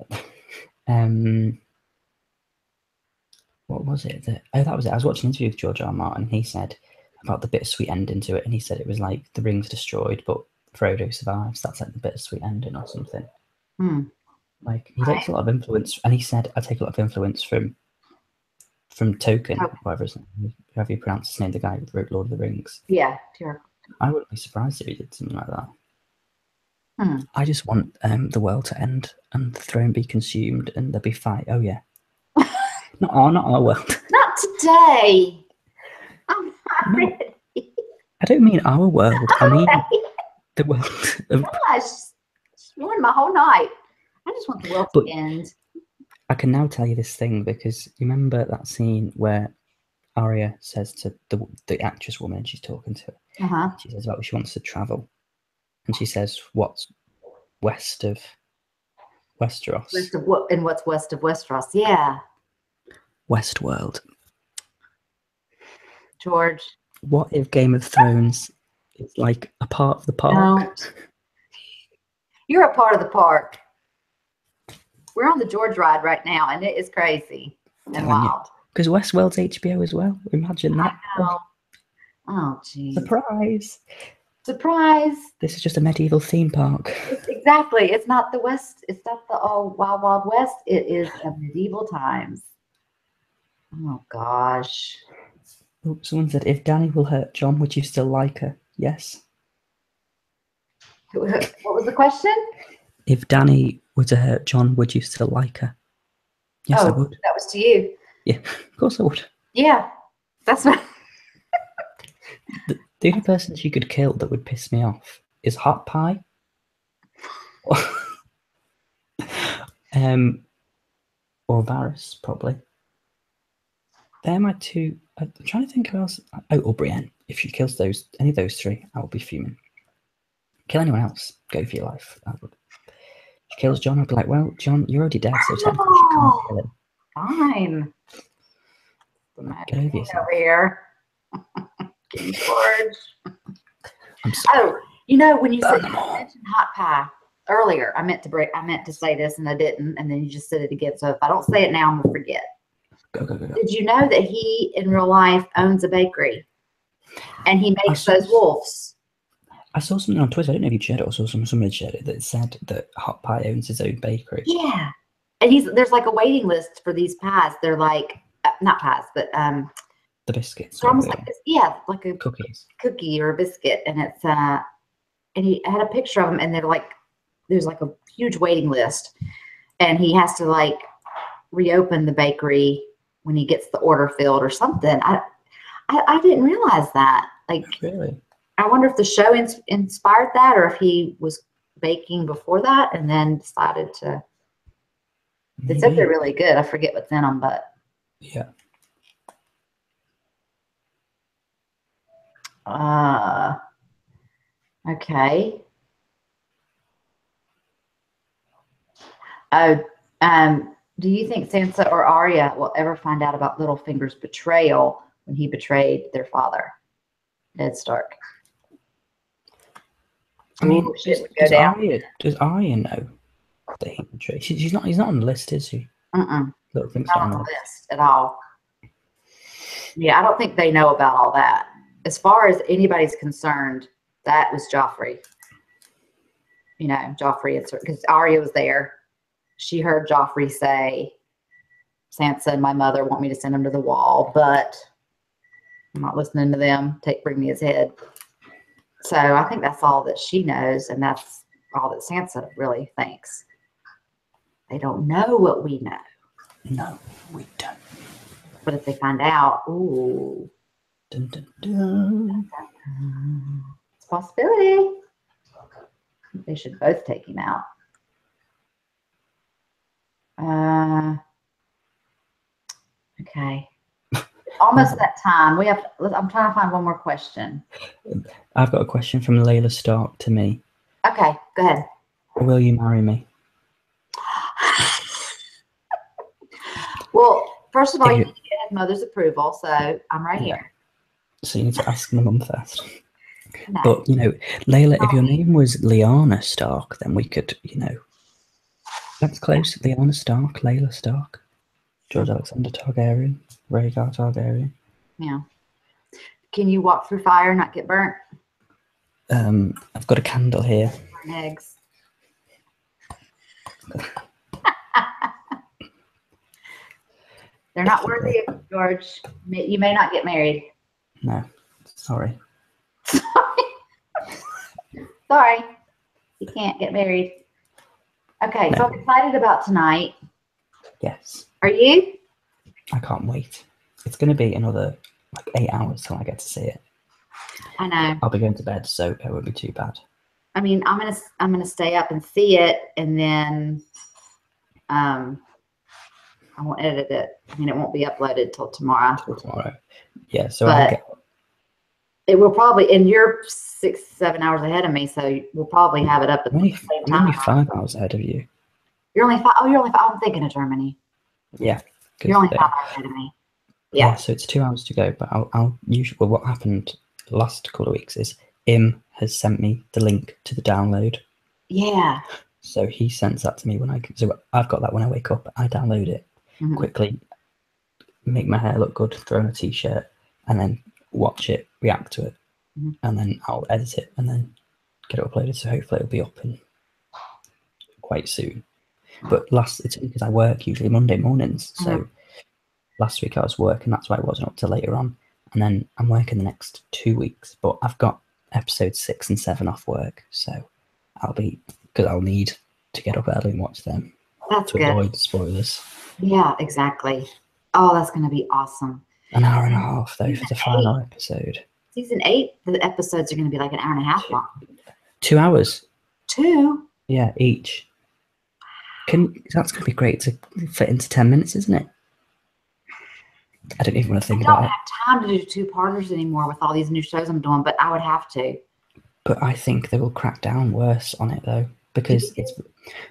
what was it that that was it. I was watching an interview with George R. R. Martin, and he said about the bittersweet ending to it, and he said it was like the ring's destroyed, but Frodo survives. That's like the bittersweet ending or something. Like he takes a lot of influence, and he said, I take a lot of influence from Tolkien, whatever you pronounce his name, the guy who wrote Lord of the Rings. Yeah, sure. I wouldn't be surprised if he did something like that. I just want the world to end and the throne be consumed and there be fight. Oh yeah, not our world. Not today. I'm not ready. I don't mean our world. I mean the world. Gosh, it's ruined my whole night. I just want the world to end. I can now tell you this thing because you remember that scene where Arya says to the actress woman, and she's talking to her. She says about she wants to travel, and she says, "What's west of Westeros?" West of what? And what's west of Westeros? Yeah, Westworld. George. What if Game of Thrones is like a part of the park? No. You're a part of the park. We're on the George ride right now, and it is crazy and wild. Because Westworld's HBO as well. Imagine that. Oh, geez. Surprise. Surprise. This is just a medieval theme park. Exactly. It's not the West. It's not the Wild Wild West. It is of medieval times. Oh, gosh. Oh, someone said, if Dany will hurt Jon, would you still like her? Yes. What was the question? If Dany were to hurt Jon, would you still like her? Yes, I would. That was to you. Yeah, of course I would. Yeah, that's what. The only person she could kill that would piss me off is Hot Pie. Or Varys, probably. They're my two. I'm trying to think who else. Oh, or Brienne. If she kills any of those three, I will be fuming. Kill anyone else. Go for your life. I would. If she kills Jon, I'd be like, well, Jon, you're already dead, so technically she can't kill him. Fine. Get over yourself. Over here. King George. Oh, when you mentioned Hot Pie earlier, I meant to say this and I didn't, and then you just said it again. So if I don't say it now, I'm gonna forget. Go. Did you know that he in real life owns a bakery, and he makes those wolves? I saw something on Twitter. I don't know if you shared it or saw somebody shared it that said that Hot Pie owns his own bakery. Yeah, and there's like a waiting list for these pies. They're like not pies, but the biscuits. They're almost like this, like a cookie or a biscuit, and it's and he had a picture of them, and there's like a huge waiting list, and he has to like reopen the bakery when he gets the order filled or something. I didn't realize that. Like, really? I wonder if the show inspired that, or if he was baking before that and then decided to. Maybe. They said they're really good. I forget what's in them, but yeah. Okay. Oh, do you think Sansa or Arya will ever find out about Littlefinger's betrayal when he betrayed their father, Ned Stark. I mean, does Arya know that he betrayed? He's not on the list, is he? Mm-mm. Don't think Not on the list at all. Yeah, I don't think they know about all that. As far as anybody's concerned, that was Joffrey. You know, Joffrey, because Arya was there. She heard Joffrey say, Sansa and my mother want me to send him to the wall, but I'm not listening to them. Bring me his head. So I think that's all that she knows, and that's all that Sansa really thinks. They don't know what we know. No, we don't. But if they find out, ooh. Dun, dun, dun. It's a possibility. They should both take him out. Okay. Almost that time. I'm trying to find one more question. I've got a question from Layla Stark to me. Okay, go ahead. Will you marry me? Well, first of all, you need to get his mother's approval, so I'm right here. So you need to ask my mum first. No. But, you know, Layla, if your name was Lyanna Stark, then we could, you know, that's close. Lyanna Stark, Layla Stark, George Alexander Targaryen, Rhaegar Targaryen. Yeah. Can you walk through fire and not get burnt? I've got a candle here. Burn eggs. They're not worthy of George. You may not get married. No, sorry. Sorry. You can't get married. Okay, so I'm excited about tonight. Yes. Are you? I can't wait. It's going to be another like 8 hours till I get to see it. I know. I'll be going to bed, so it won't be too bad. I mean, I'm gonna stay up and see it, and then I won't edit it. I mean, it won't be uploaded till tomorrow. Yeah. So it will probably. And you're 6-7 hours ahead of me, so we'll probably have it up at the same time. I'm only 5 hours ahead of you. You're only 5. Oh, you're only 5. I'm thinking of Germany. Yeah. You're only 5 hours ahead of me. Yeah. So it's 2 hours to go, but I'll usually. Well, what happened last couple of weeks is Im has sent me the link to the download. Yeah. So he sends that to me so I've got that when I wake up. I download it quickly, make my hair look good, throw on a t-shirt, and then watch it, react to it, and then I'll edit it and then get it uploaded. So hopefully it'll be up in quite soon. But it's because I work usually Monday mornings. So last week I was working, that's why I wasn't up till later on. And then I'm working the next 2 weeks, but I've got episodes 6 and 7 off work, so I'll need to get up early and watch them. That's to avoid spoilers. Yeah, exactly. Oh, that's going to be awesome. An hour and a half though for the final episode. Season 8, the episodes are going to be like an hour and a half long. 2 hours. 2? Yeah, each. That's going to be great to fit into 10 minutes, isn't it? I don't even want to think about it. I don't have time to do 2-parters anymore with all these new shows I'm doing, but I would have to. But I think they will crack down worse on it though, because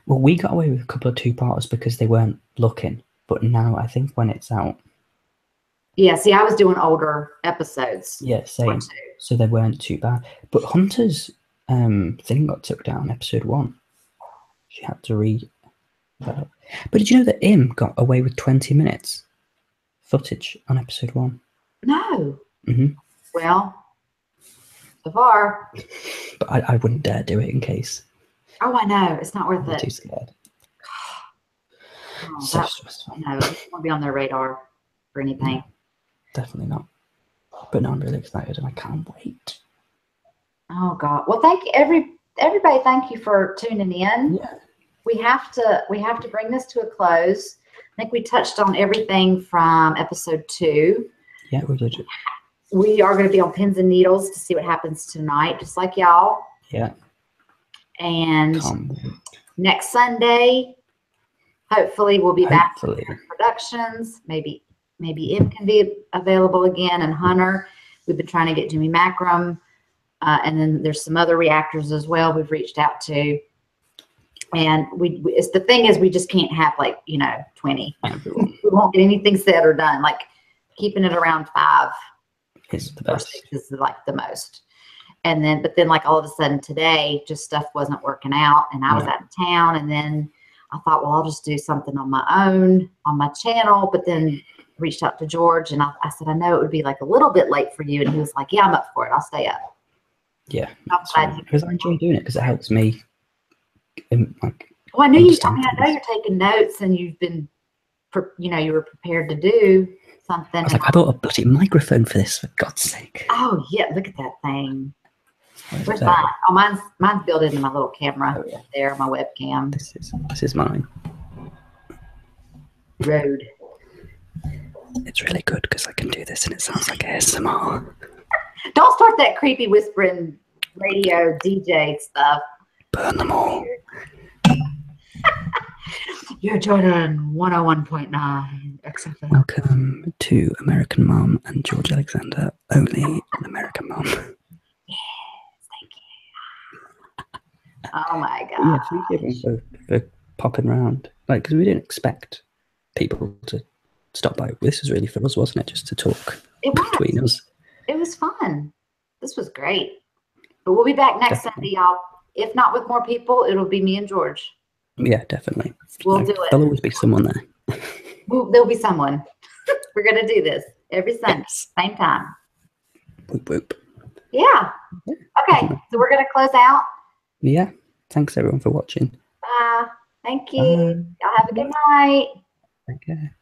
we got away with a couple of 2-parters because they weren't looking, but now I think when it's out. Yeah, see, I was doing older episodes. Yeah, same. So they weren't too bad. But Hunter's thing got took down, episode 1. She had to But did you know that Im got away with 20 minutes footage on episode 1? No. Well, so far. But I wouldn't dare do it in case. Oh, I know. It's not worth it. I'm too scared. Oh, so stressful. No, it won't be on their radar for anything. No, definitely not. But no, I'm really excited and I can't wait. Oh God. Well, thank you everybody. Thank you for tuning in. Yeah. We have to bring this to a close. I think we touched on everything from episode 2. Yeah, we did. We are going to be on pins and needles to see what happens tonight, just like y'all. Yeah. And next Sunday, hopefully we'll be back with productions. Maybe Im can be available again, and Hunter. We've been trying to get Jimmy Macram. And then there's some other reactors as well we've reached out to. And the thing is, we just can't have 20. We won't get anything said or done. keeping it around 5 It's the or best. 6 is like the most. And then, but then like all of a sudden today, just stuff wasn't working out and I was out of town. And then I thought, well, I'll just do something on my own on my channel. But then reached out to George and I said, I know it would be like a little bit late for you. And he was like, yeah, I'm up for it. I'll stay up. Yeah. Because I enjoy doing it because it helps me. Like, well, I knew you, I mean, I know you're taking notes and you've been, you were prepared to do something. I was like, I bought a bloody microphone for this, for God's sake. Oh, yeah. Look at that thing. Where's mine? Oh, mine's built into my little camera there, my webcam. This is mine. Rode. It's really good because I can do this and it sounds like ASMR. Don't start that creepy whispering radio DJ stuff. Burn them all. You're joining 101.9 XFM. Welcome to American Mom and George Alexander, only an American Mom. Oh my God. Yeah, thank you everyone for popping around. Like, because we didn't expect people to stop by. This was really for us, wasn't it? Just to talk between us. It was fun. This was great. But we'll be back next Sunday, y'all. If not with more people, it'll be me and George. Yeah, definitely. We'll do it. There'll always be someone there. There'll be someone. We're going to do this every Sunday, same time. Whoop, whoop. Yeah. Okay, so we're going to close out. Yeah. Thanks everyone for watching. Bye. Thank you. Y'all have a good night. Take care.